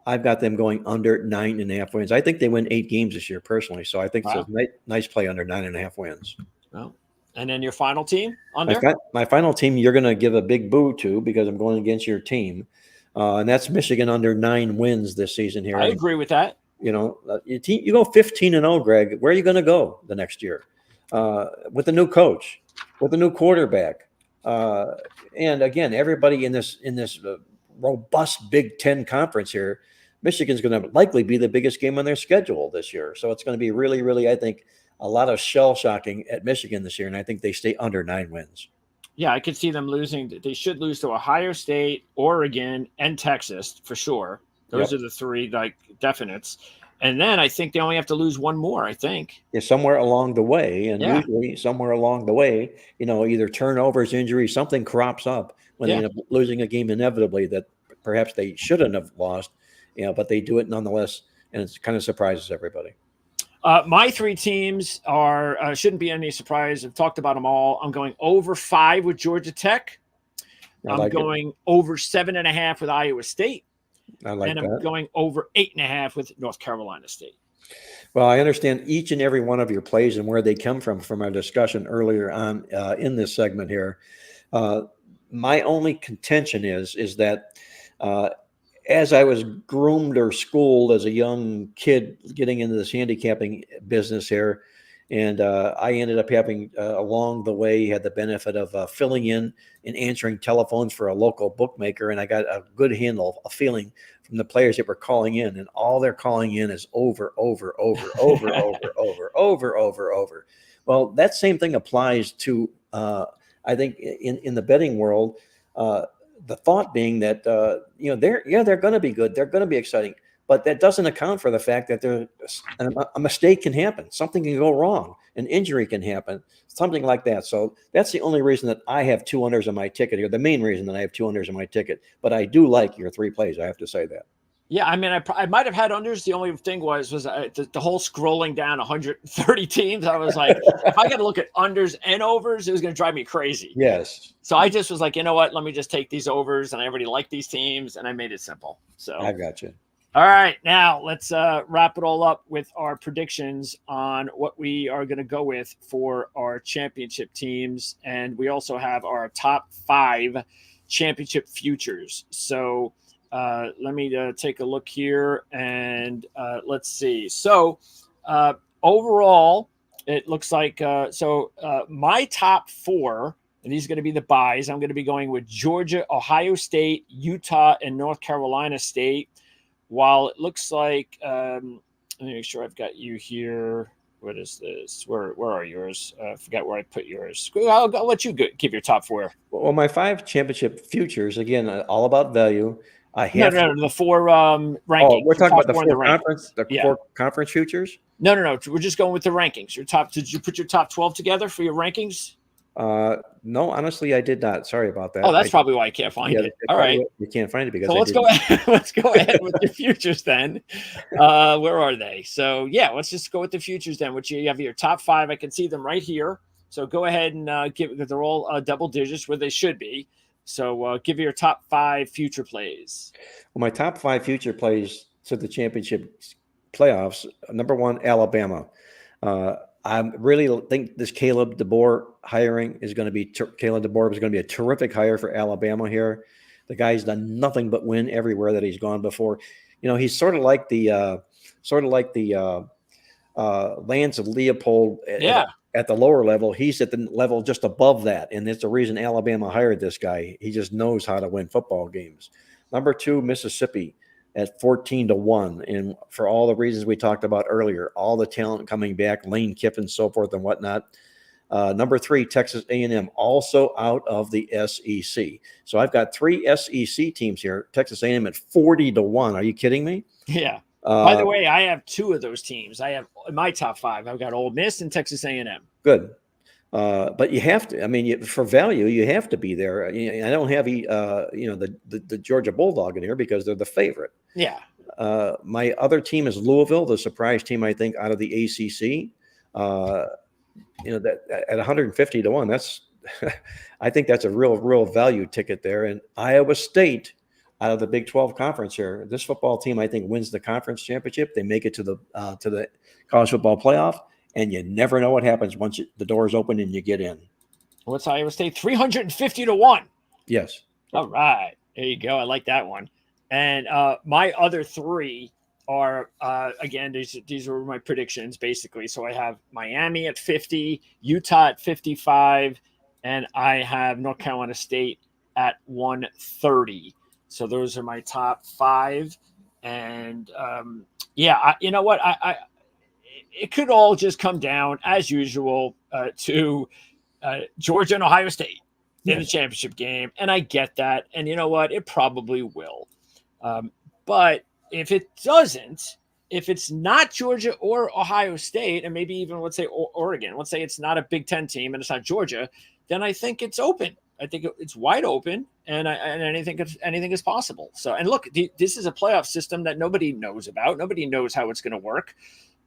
I've got them going under 9.5 wins. I think they win 8 games this year personally. So I think it's a nice play under 9.5 wins. Well, and then your final team under? My final team, you're going to give a big boo to because I'm going against your team. And that's Michigan under 9 wins this season here. I agree with that. You know, you go 15-0, Greg. Where are you going to go the next year? With a new coach, with a new quarterback. And again, everybody in this robust Big Ten conference here, Michigan's going to likely be the biggest game on their schedule this year. So it's going to be really, really, I think, a lot of shell shocking at Michigan this year. And I think they stay under 9 wins. Yeah, I could see them losing. They should lose to Ohio State, Oregon, and Texas for sure. Those are the 3 like definites. And then I think they only have to lose one more, I think. Yeah, somewhere along the way. And usually somewhere along the way, you know, either turnovers, injuries, something crops up when they end up losing a game inevitably that perhaps they shouldn't have lost, you know, but they do it nonetheless. And it kind of surprises everybody. My 3 teams are shouldn't be any surprise. I've talked about them all. I'm going over 5 with Georgia Tech. I'm going over 7.5 with Iowa State. I'm going over 8.5 with North Carolina State. Well, I understand each and every one of your plays and where they come from our discussion earlier on in this segment here. My only contention is that as I was groomed or schooled as a young kid getting into this handicapping business here, and I ended up having along the way had the benefit of filling in and answering telephones for a local bookmaker, and I got a good handle, a feeling from the players that were calling in, and all they're calling in is over. Well, that same thing applies to I think in the betting world. The thought being that you know they're going to be good, they're going to be exciting, but that doesn't account for the fact that a mistake can happen, something can go wrong, an injury can happen, something like that. So that's the only reason that I have 2 unders on my ticket here. The main reason that I have 2 unders on my ticket, but I do like your 3 plays. I have to say that. Yeah, I mean, I might have had unders. The only thing was the whole scrolling down 130 teams. I was like, if I got to look at unders and overs, it was going to drive me crazy. Yes. So I just was like, you know what? Let me just take these overs, and I already like these teams, and I made it simple. So I got you. All right, now let's wrap it all up with our predictions on what we are going to go with for our championship teams, and we also have our top 5 championship futures. So. Let me take a look here and let's see. So overall, it looks like my top 4, and these are going to be the buys. I'm going to be going with Georgia, Ohio State, Utah, and North Carolina State. While it looks like, let me make sure I've got you here. What is this? Where are yours? I forgot where I put yours. I'll let you give your top 4. Well, my 5 championship futures, again, all about value. No, the 4 rankings. Oh, we're talking about the 4 conference futures? No. We're just going with the rankings. Did you put your top 12 together for your rankings? No, honestly, I did not. Sorry about that. Oh, that's probably why I can't find it. All right. You can't find it because let's go ahead. Let's go ahead with your futures then. Where are they? So yeah, let's just go with the futures then, which you have your top 5. I can see them right here. So go ahead and they're all double digits where they should be. So give your top 5 future plays. Well, my top 5 future plays to the championship playoffs. Number 1, Alabama. I really think this Caleb DeBoer hiring is going to be Caleb DeBoer is going to be a terrific hire for Alabama here. The guy's done nothing but win everywhere that he's gone before. You know, he's sort of like the Lance of Leopold. At the lower level, he's at the level just above that. And that's the reason Alabama hired this guy. He just knows how to win football games. Number 2, Mississippi at 14-1. And for all the reasons we talked about earlier, all the talent coming back, Lane Kiffin, so forth and whatnot. Number 3, Texas A&M, also out of the SEC. So I've got 3 SEC teams here. Texas A&M at 40-1. Are you kidding me? Yeah. By the way, I have 2 of those teams. I have in my top 5. I've got Ole Miss and Texas A&M. Good. But you have to. I mean, for value, you have to be there. I don't have the Georgia Bulldog in here because they're the favorite. Yeah. My other team is Louisville, the surprise team, I think, out of the ACC. That at 150-1, that's I think that's a real value ticket there. And Iowa State out of the Big 12 conference here. This football team, I think, wins the conference championship. They make it to the college football playoff, and you never know what happens once the doors open and you get in. What's Iowa State? 350-1. Yes. All right. There you go. I like that one. And my other three are, again, these were my predictions, basically. So I have Miami at 50, Utah at 55, and I have North Carolina State at 130. So those are my top five. And, you know what? It could all just come down, as usual, to Georgia and Ohio State in the championship game. And I get that. And you know what? It probably will. But if it doesn't, if it's not Georgia or Ohio State, and maybe even, let's say, Oregon, let's say it's not a Big Ten team and it's not Georgia, then I think it's open. I think it's wide open, and anything is possible. So, and look, this is a playoff system that nobody knows about. Nobody knows how it's going to work.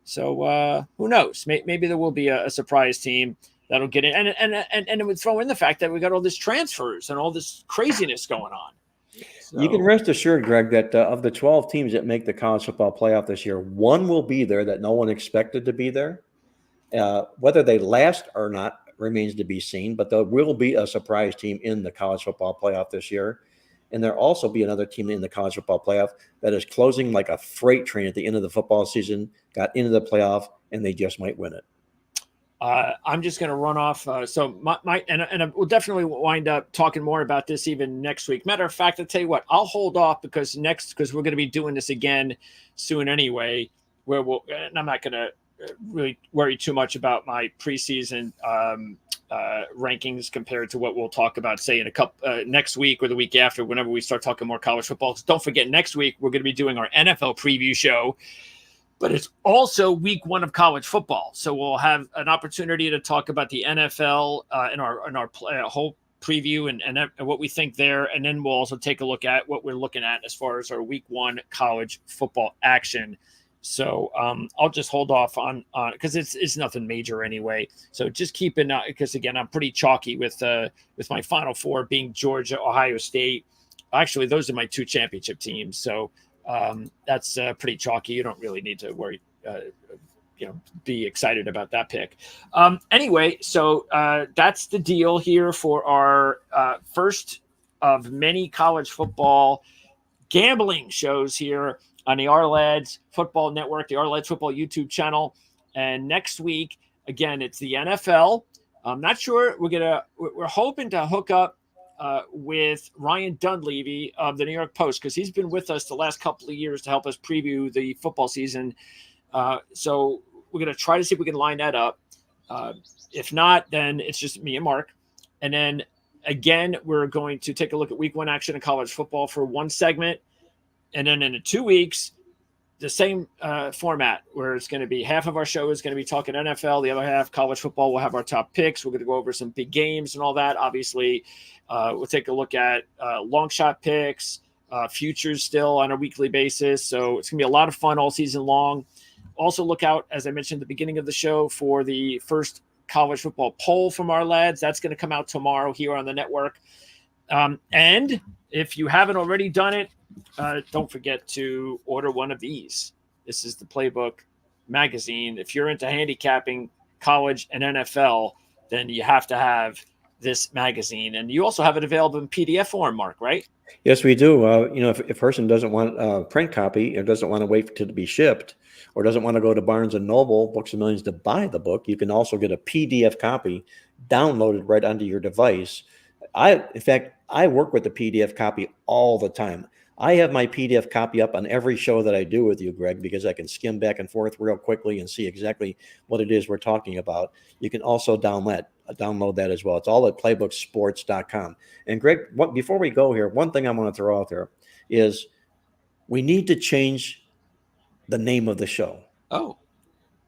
So who knows? Maybe there will be a surprise team that'll get in, and it would throw in the fact that we got all this transfers and all this craziness going on. So, you can rest assured, Greg, that of the 12 teams that make the college football playoff this year, one will be there that no one expected to be there. Whether they last or not remains to be seen, but there will be a surprise team in the college football playoff this year. And there'll also be another team in the college football playoff that is closing like a freight train at the end of the football season, got into the playoff, and they just might win it. I'm just going to run off. So and we'll definitely wind up talking more about this even next week. Matter of fact, I'll tell you what, I'll hold off because we're going to be doing this again soon anyway, and I'm not going to really worry too much about my preseason rankings compared to what we'll talk about, say, in a couple next week or the week after, whenever we start talking more college football. So don't forget, next week we're going to be doing our NFL preview show, but it's also week 1 of college football. So we'll have an opportunity to talk about the NFL in our whole preview and what we think there, and then we'll also take a look at what we're looking at as far as our week 1 college football action. So I'll just hold off on because it's nothing major anyway. So just keep in because again, I'm pretty chalky with my Final Four being Georgia, Ohio State. Actually, those are my 2 championship teams. So that's pretty chalky. You don't really need to worry, be excited about that pick. Anyway, so that's the deal here for our first of many college football gambling shows here on the Ourlads Football Network, the Ourlads Football YouTube channel. And next week, again, it's the NFL. I'm not sure. We're hoping to hook up with Ryan Dunleavy of the New York Post, because he's been with us the last couple of years to help us preview the football season. So we're going to try to see if we can line that up. If not, then it's just me and Mark. And then again, we're going to take a look at week 1 action in college football for one segment. And then in 2 weeks, the same format where it's going to be half of our show is going to be talking NFL. The other half, college football, we'll have our top picks. We're going to go over some big games and all that. Obviously, we'll take a look at long shot picks, futures still on a weekly basis. So it's going to be a lot of fun all season long. Also look out, as I mentioned at the beginning of the show, for the first college football poll from our lads. That's going to come out tomorrow here on the network. And if you haven't already done it, don't forget to order one of these. This is the Playbook magazine. If you're into handicapping college and NFL, then you have to have this magazine. And you also have it available in PDF form, Mark, right? Yes, we do. If a person doesn't want a print copy or doesn't want to wait to be shipped or doesn't want to go to Barnes & Noble, Books A Millions to buy the book, you can also get a PDF copy downloaded right onto your device. In fact, I work with the PDF copy all the time. I have my PDF copy up on every show that I do with you, Greg, because I can skim back and forth real quickly and see exactly what it is we're talking about. You can also download that as well. It's all at playbooksports.com. And Greg, before we go here, one thing I want to throw out there is we need to change the name of the show. Oh.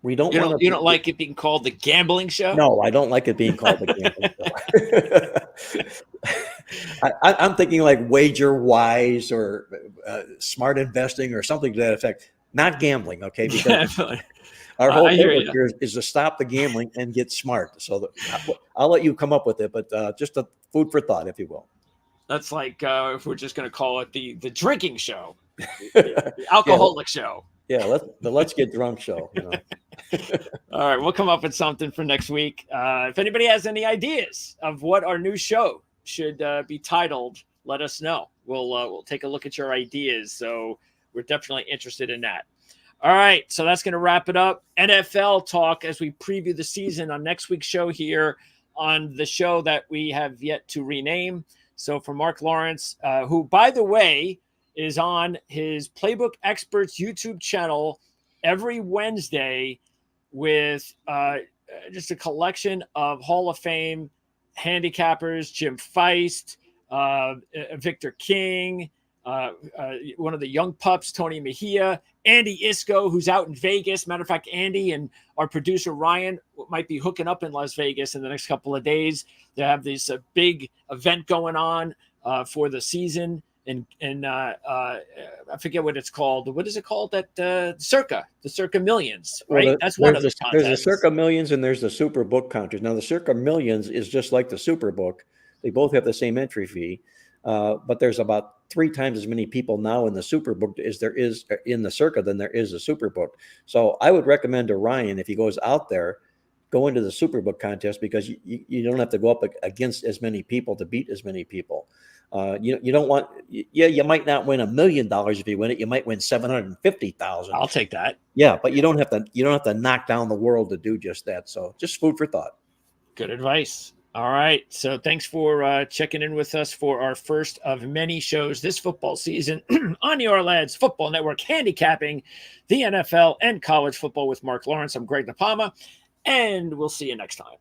We don't you don't like it being called the Gambling Show? No, I don't like it being called the Gambling Show. I'm thinking like Wager Wise or Smart Investing or something to that effect. Not gambling, okay? Because our whole purpose here is to stop the gambling and get smart. So I'll let you come up with it, but just a food for thought, if you will. That's like if we're just going to call it the drinking show, the Yeah, alcoholic show. yeah. Let's get drunk show. All right, we'll come up with something for next week. If anybody has any ideas of what our new show should be titled, let us know. We'll take a look at your ideas. So we're definitely interested in that. All right, so that's going to wrap it up. NFL talk as we preview the season on next week's show here on the show that we have yet to rename. So for Marc Lawrence, who, by the way, is on his Playbook Experts YouTube channel every Wednesday with just a collection of Hall of Fame handicappers, Jim Feist, Victor King, one of the young pups, Tony Mejia, Andy Isco, who's out in Vegas. Matter of fact, Andy and our producer Ryan might be hooking up in Las Vegas in the next couple of days. They have this big event going on for the season. And I forget what it's called. What is it called? That the Circa Millions, right? Well, That's one of the contests. There's the Circa Millions and there's the Super Book contest. Now, the Circa Millions is just like the Super Book. They both have the same entry fee, but there's about 3 times as many people now in the Super Book as there is in the Circa than there is a Super Book. So I would recommend to Ryan, if he goes out there, go into the Super Book contest because you don't have to go up against as many people to beat as many people. You don't want, you might not win $1 million if you win it. You might win 750,000. I'll take that. Yeah, but you don't have to knock down the world to do just that. So just food for thought. Good advice. All right. So thanks for checking in with us for our first of many shows this football season on the Ourlads Football Network, handicapping the NFL and college football with Marc Lawrence. I'm Greg DePalma, and we'll see you next time.